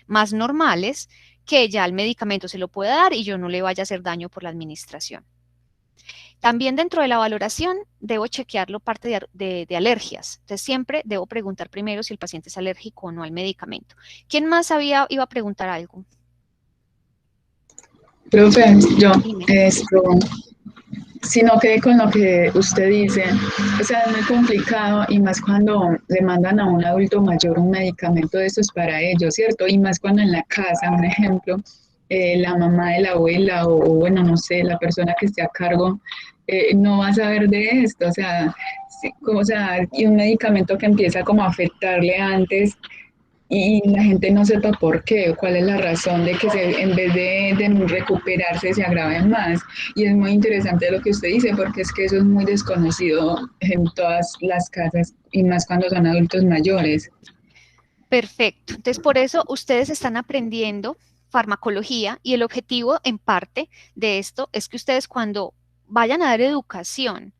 más normales, que ya el medicamento se lo pueda dar y yo no le vaya a hacer daño por la administración. También dentro de la valoración debo chequearlo parte de alergias. Entonces siempre debo preguntar primero si el paciente es alérgico o no al medicamento. ¿Quién más iba a preguntar algo? Profe, yo, Dime. si no quedé con lo que usted dice, o sea, es muy complicado y más cuando le mandan a un adulto mayor un medicamento de estos para ellos, ¿cierto? Y más cuando en la casa, un ejemplo, la mamá de la abuela o bueno, no sé, la persona que esté a cargo no va a saber de esto, o sea, y un medicamento que empieza como a afectarle antes y la gente no sepa por qué, o cuál es la razón de que en vez de recuperarse se agraven más. Y es muy interesante lo que usted dice, porque es que eso es muy desconocido en todas las casas y más cuando son adultos mayores. Perfecto. Entonces, por eso ustedes están aprendiendo farmacología, y el objetivo en parte de esto es que ustedes cuando vayan a dar educación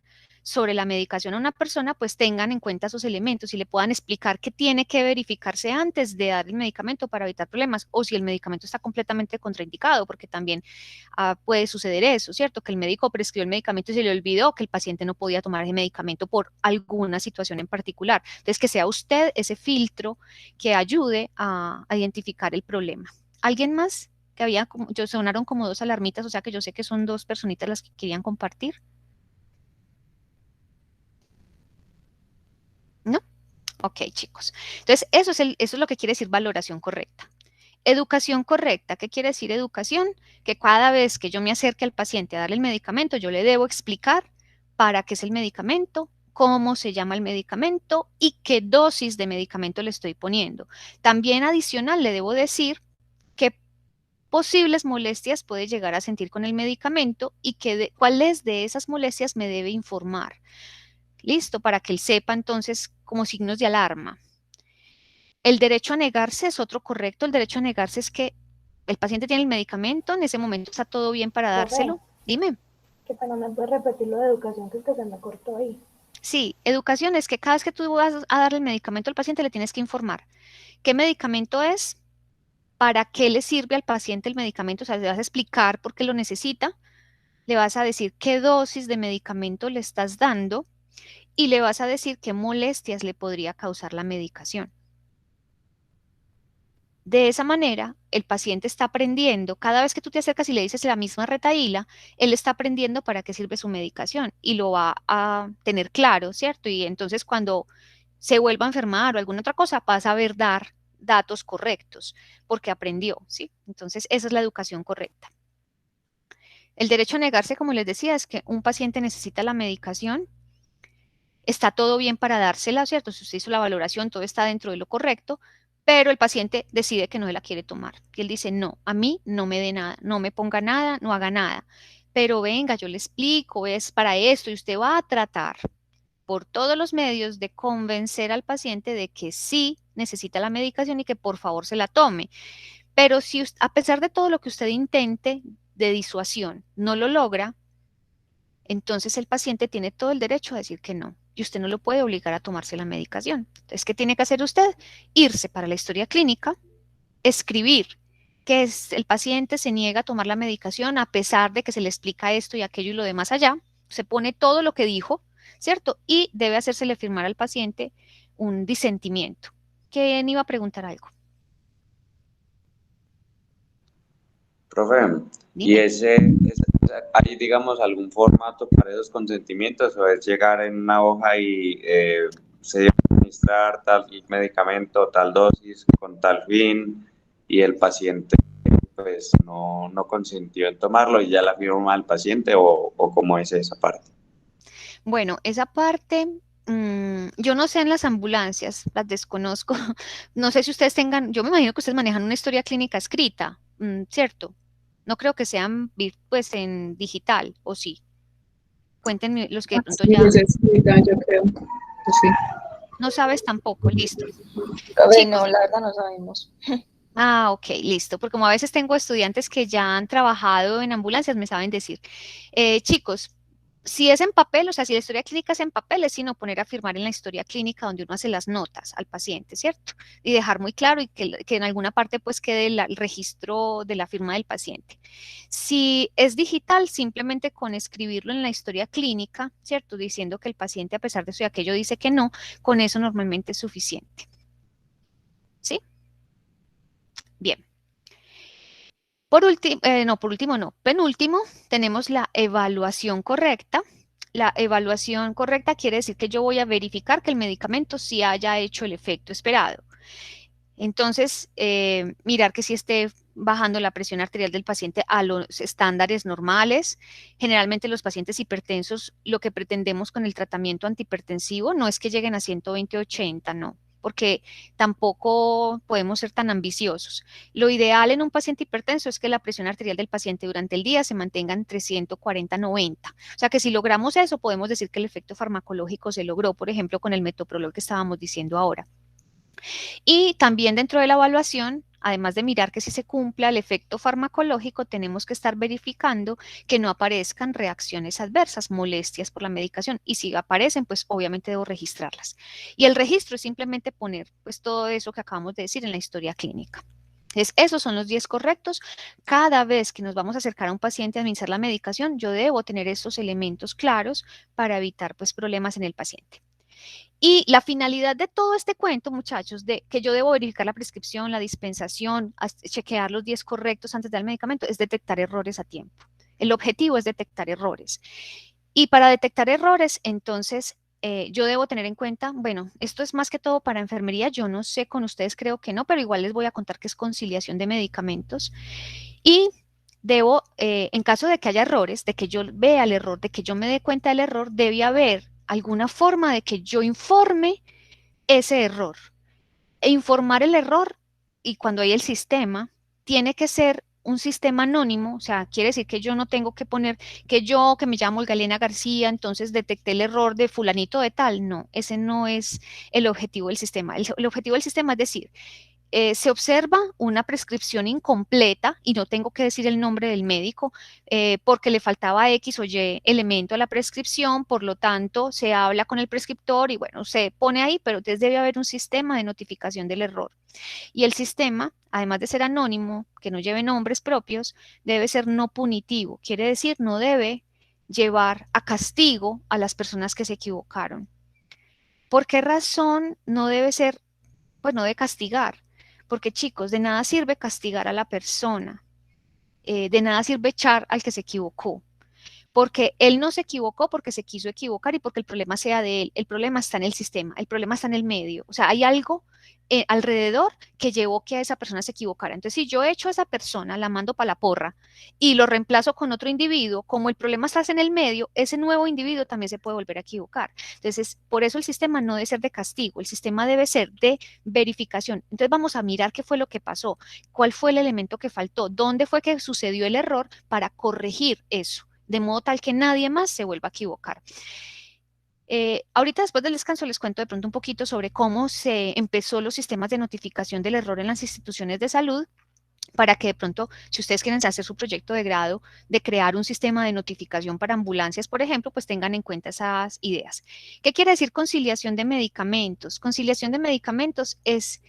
sobre la medicación a una persona, pues tengan en cuenta esos elementos y le puedan explicar qué tiene que verificarse antes de dar el medicamento para evitar problemas, o si el medicamento está completamente contraindicado, porque también puede suceder eso, ¿cierto? Que el médico prescribió el medicamento y se le olvidó que el paciente no podía tomar ese medicamento por alguna situación en particular. Entonces, que sea usted ese filtro que ayude a identificar el problema. ¿Alguien más? Que había, sonaron como dos alarmitas, o sea que yo sé que son dos personitas las que querían compartir. ¿No? Ok, chicos. Entonces, eso es lo que quiere decir valoración correcta. Educación correcta. ¿Qué quiere decir educación? Que cada vez que yo me acerque al paciente a darle el medicamento, yo le debo explicar para qué es el medicamento, cómo se llama el medicamento y qué dosis de medicamento le estoy poniendo. También adicional le debo decir qué posibles molestias puede llegar a sentir con el medicamento y cuáles de esas molestias me debe informar. Listo, para que él sepa entonces como signos de alarma. El derecho a negarse es otro correcto. El derecho a negarse es que el paciente tiene el medicamento, en ese momento está todo bien para dárselo. Dime. Qué pena, ¿me puedes repetir lo de educación que se me cortó ahí? Sí, educación es que cada vez que tú vas a darle el medicamento al paciente le tienes que informar qué medicamento es, para qué le sirve al paciente el medicamento, o sea, le vas a explicar por qué lo necesita, le vas a decir qué dosis de medicamento le estás dando y le vas a decir qué molestias le podría causar la medicación. De esa manera, el paciente está aprendiendo, cada vez que tú te acercas y le dices la misma retahíla, él está aprendiendo para qué sirve su medicación y lo va a tener claro, ¿cierto? Y entonces cuando se vuelva a enfermar o alguna otra cosa, va a saber dar datos correctos porque aprendió, ¿sí? Entonces, esa es la educación correcta. El derecho a negarse, como les decía, es que un paciente necesita la medicación, está todo bien para dársela, ¿cierto? Si usted hizo la valoración, todo está dentro de lo correcto, pero el paciente decide que no se la quiere tomar. Y él dice, no, a mí no me dé nada, no me ponga nada, no haga nada. Pero venga, yo le explico, es para esto, y usted va a tratar por todos los medios de convencer al paciente de que sí necesita la medicación y que por favor se la tome. Pero si a pesar de todo lo que usted intente de disuasión no lo logra, entonces el paciente tiene todo el derecho a decir que no. Y usted no lo puede obligar a tomarse la medicación. Entonces, ¿qué tiene que hacer usted? Irse para la historia clínica, escribir que el paciente se niega a tomar la medicación a pesar de que se le explica esto y aquello y lo demás allá. Se pone todo lo que dijo, ¿cierto? Y debe hacérsele firmar al paciente un disentimiento. ¿Quién iba a preguntar algo? Profe, ¿y hay, digamos, algún formato para esos consentimientos o es llegar en una hoja y se debe administrar tal medicamento, tal dosis, con tal fin, y el paciente pues no consintió en tomarlo y ya la firma el paciente o cómo es esa parte? Bueno, esa parte, yo no sé en las ambulancias, las desconozco. No sé si ustedes tengan, yo me imagino que ustedes manejan una historia clínica escrita, ¿cierto? No creo que sean pues en digital, ¿o sí? Cuéntenme los que de pronto ya... Yo creo que sí. No sabes tampoco, listo. No, la verdad no sabemos. Ah, ok, listo, porque como a veces tengo estudiantes que ya han trabajado en ambulancias, me saben decir. Chicos, si es en papel, o sea, si la historia clínica es en papel, es sino poner a firmar en la historia clínica donde uno hace las notas al paciente, ¿cierto? Y dejar muy claro y que en alguna parte pues quede el registro de la firma del paciente. Si es digital, simplemente con escribirlo en la historia clínica, ¿cierto? Diciendo que el paciente a pesar de eso y aquello dice que no, con eso normalmente es suficiente. ¿Sí? Bien. Penúltimo, tenemos la evaluación correcta. La evaluación correcta quiere decir que yo voy a verificar que el medicamento sí haya hecho el efecto esperado. Entonces, mirar que sí esté bajando la presión arterial del paciente a los estándares normales. Generalmente los pacientes hipertensos, lo que pretendemos con el tratamiento antihipertensivo no es que lleguen a 120/80, no, porque tampoco podemos ser tan ambiciosos. Lo ideal en un paciente hipertenso es que la presión arterial del paciente durante el día se mantenga entre 140/90. O sea que si logramos eso, podemos decir que el efecto farmacológico se logró, por ejemplo, con el metoprolol que estábamos diciendo ahora. Y también dentro de la evaluación además de mirar que si se cumpla el efecto farmacológico, tenemos que estar verificando que no aparezcan reacciones adversas, molestias por la medicación. Y si aparecen, pues obviamente debo registrarlas. Y el registro es simplemente poner pues todo eso que acabamos de decir en la historia clínica. Entonces, esos son los 10 correctos. Cada vez que nos vamos a acercar a un paciente a administrar la medicación, yo debo tener estos elementos claros para evitar pues problemas en el paciente. Y la finalidad de todo este cuento, muchachos, de que yo debo verificar la prescripción, la dispensación, chequear los 10 correctos antes del medicamento, es detectar errores a tiempo. El objetivo es detectar errores. Y para detectar errores, entonces, yo debo tener en cuenta, bueno, esto es más que todo para enfermería, yo no sé con ustedes, creo que no, pero igual les voy a contar que es conciliación de medicamentos. Y debo, en caso de que haya errores, de que yo vea el error, de que yo me dé cuenta del error, debe haber alguna forma de que yo informe ese error. E informar el error, y cuando hay el sistema, tiene que ser un sistema anónimo, o sea, quiere decir que yo no tengo que poner que yo, que me llamo Galena García, entonces detecté el error de fulanito de tal. No, ese no es el objetivo del sistema. El objetivo del sistema es decir, se observa una prescripción incompleta y no tengo que decir el nombre del médico porque le faltaba X o Y elemento a la prescripción, por lo tanto se habla con el prescriptor y bueno, se pone ahí, pero entonces debe haber un sistema de notificación del error. Y el sistema, además de ser anónimo, que no lleve nombres propios, debe ser no punitivo, quiere decir no debe llevar a castigo a las personas que se equivocaron. ¿Por qué razón no debe ser, pues no de castigar? Porque chicos, de nada sirve castigar a la persona, de nada sirve echar al que se equivocó, porque él no se equivocó porque se quiso equivocar y porque el problema sea de él, el problema está en el sistema, el problema está en el medio, o sea, hay algo alrededor que llevó que a esa persona se equivocara. Entonces, si yo echo a esa persona, la mando para la porra y lo reemplazo con otro individuo, como el problema está en el medio, ese nuevo individuo también se puede volver a equivocar. Entonces, por eso el sistema no debe ser de castigo, el sistema debe ser de verificación. Entonces, vamos a mirar qué fue lo que pasó, cuál fue el elemento que faltó, dónde fue que sucedió el error para corregir eso, de modo tal que nadie más se vuelva a equivocar. Ahorita después del descanso les cuento de pronto un poquito sobre cómo se empezó los sistemas de notificación del error en las instituciones de salud, para que de pronto, si ustedes quieren hacer su proyecto de grado de crear un sistema de notificación para ambulancias, por ejemplo, pues tengan en cuenta esas ideas. ¿Qué quiere decir conciliación de medicamentos? Conciliación de medicamentos es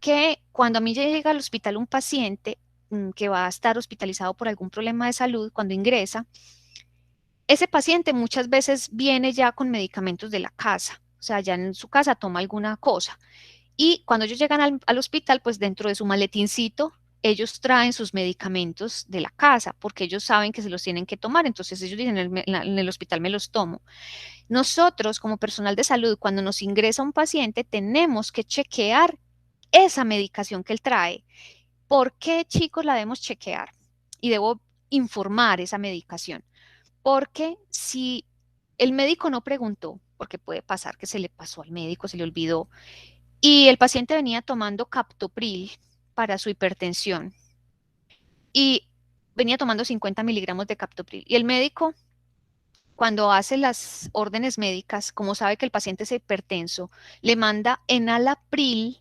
que cuando a mí llega al hospital un paciente que va a estar hospitalizado por algún problema de salud, cuando ingresa, ese paciente muchas veces viene ya con medicamentos de la casa, o sea, ya en su casa toma alguna cosa. Y cuando ellos llegan al hospital, pues dentro de su maletincito, ellos traen sus medicamentos de la casa, porque ellos saben que se los tienen que tomar. Entonces ellos dicen, en el hospital me los tomo. Nosotros, como personal de salud, cuando nos ingresa un paciente, tenemos que chequear esa medicación que él trae. ¿Por qué, chicos, la debemos chequear? Y debo informar esa medicación. Porque si el médico no preguntó, porque puede pasar que se le pasó al médico, se le olvidó, y el paciente venía tomando captopril para su hipertensión y venía tomando 50 miligramos de captopril, y el médico, cuando hace las órdenes médicas, como sabe que el paciente es hipertenso, le manda enalapril.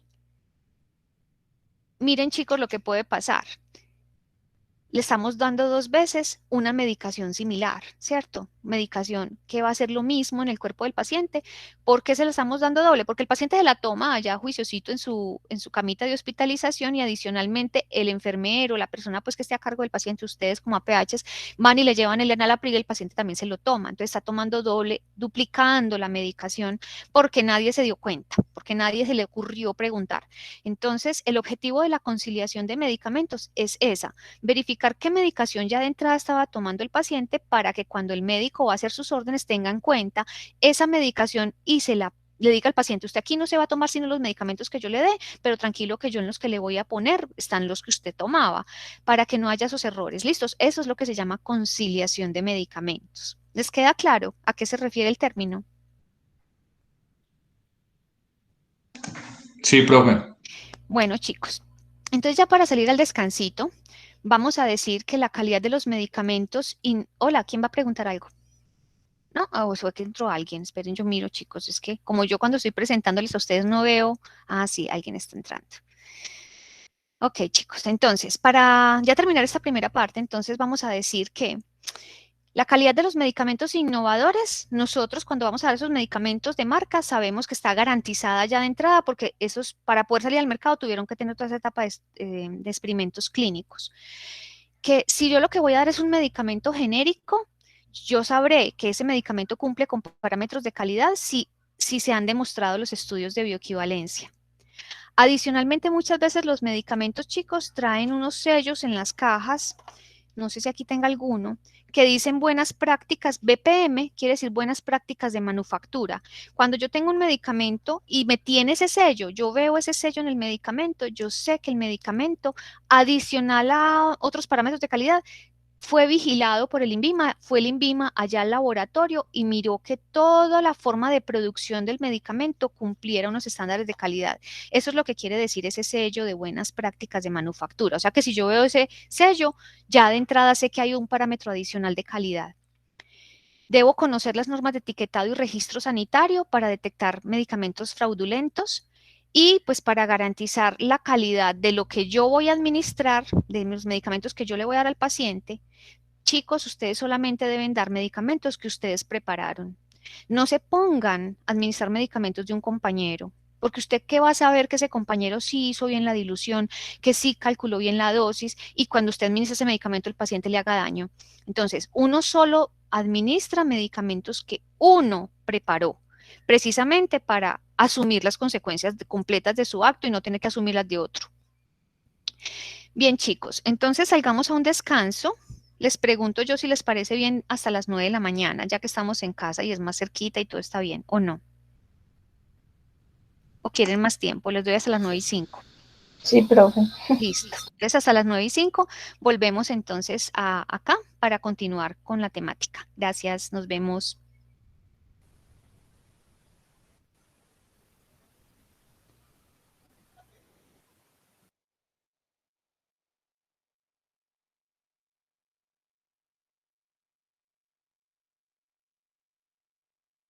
Miren, chicos, lo que puede pasar. Le estamos dando 2 veces una medicación similar, ¿cierto? Medicación que va a ser lo mismo en el cuerpo del paciente. ¿Por qué se la estamos dando doble? Porque el paciente se la toma allá juiciosito en su camita de hospitalización y adicionalmente el enfermero, la persona pues que esté a cargo del paciente, ustedes como APHs, van y le llevan el enalapril y el paciente también se lo toma. Entonces está tomando doble, duplicando la medicación porque nadie se dio cuenta, porque nadie se le ocurrió preguntar. Entonces, el objetivo de la conciliación de medicamentos es esa, verificar qué medicación ya de entrada estaba tomando el paciente para que cuando el médico va a hacer sus órdenes tenga en cuenta esa medicación y le diga al paciente, usted aquí no se va a tomar sino los medicamentos que yo le dé, pero tranquilo que yo en los que le voy a poner están los que usted tomaba, para que no haya esos errores. ¿Listos? Eso es lo que se llama conciliación de medicamentos. ¿Les queda claro a qué se refiere el término? Sí, profe. Bueno, chicos, entonces ya para salir al descansito, vamos a decir que la calidad de los medicamentos... Hola, ¿quién va a preguntar algo? No, o fue que entró alguien. Esperen, yo miro, chicos. Es que como yo cuando estoy presentándoles a ustedes no veo... Ah, sí, alguien está entrando. Ok, chicos, entonces, para ya terminar esta primera parte, entonces vamos a decir que la calidad de los medicamentos innovadores, nosotros cuando vamos a dar esos medicamentos de marca, sabemos que está garantizada ya de entrada, porque esos, para poder salir al mercado, tuvieron que tener toda esa etapa de experimentos clínicos. Que si yo lo que voy a dar es un medicamento genérico, yo sabré que ese medicamento cumple con parámetros de calidad si se han demostrado los estudios de bioequivalencia. Adicionalmente, muchas veces los medicamentos, chicos, traen unos sellos en las cajas, no sé si aquí tenga alguno, que dicen buenas prácticas, BPM quiere decir buenas prácticas de manufactura. Cuando yo tengo un medicamento y me tiene ese sello, yo veo ese sello en el medicamento, yo sé que el medicamento, adicional a otros parámetros de calidad, fue vigilado por el INVIMA, fue el INVIMA allá al laboratorio y miró que toda la forma de producción del medicamento cumpliera unos estándares de calidad. Eso es lo que quiere decir ese sello de buenas prácticas de manufactura. O sea que si yo veo ese sello, ya de entrada sé que hay un parámetro adicional de calidad. Debo conocer las normas de etiquetado y registro sanitario para detectar medicamentos fraudulentos. Y pues para garantizar la calidad de lo que yo voy a administrar, de los medicamentos que yo le voy a dar al paciente, chicos, ustedes solamente deben dar medicamentos que ustedes prepararon. No se pongan a administrar medicamentos de un compañero, porque usted qué va a saber que ese compañero sí hizo bien la dilución, que sí calculó bien la dosis y cuando usted administra ese medicamento el paciente le haga daño. Entonces, uno solo administra medicamentos que uno preparó, precisamente para asumir las consecuencias completas de su acto y no tener que asumirlas de otro. Bien, chicos, entonces salgamos a un descanso. Les pregunto yo si les parece bien hasta las 9 de la mañana, ya que estamos en casa y es más cerquita y todo está bien, ¿o no? ¿O quieren más tiempo? Les doy hasta las 9:05. Sí, profe. Listo. Entonces, hasta las 9:05 volvemos entonces acá para continuar con la temática. Gracias, nos vemos.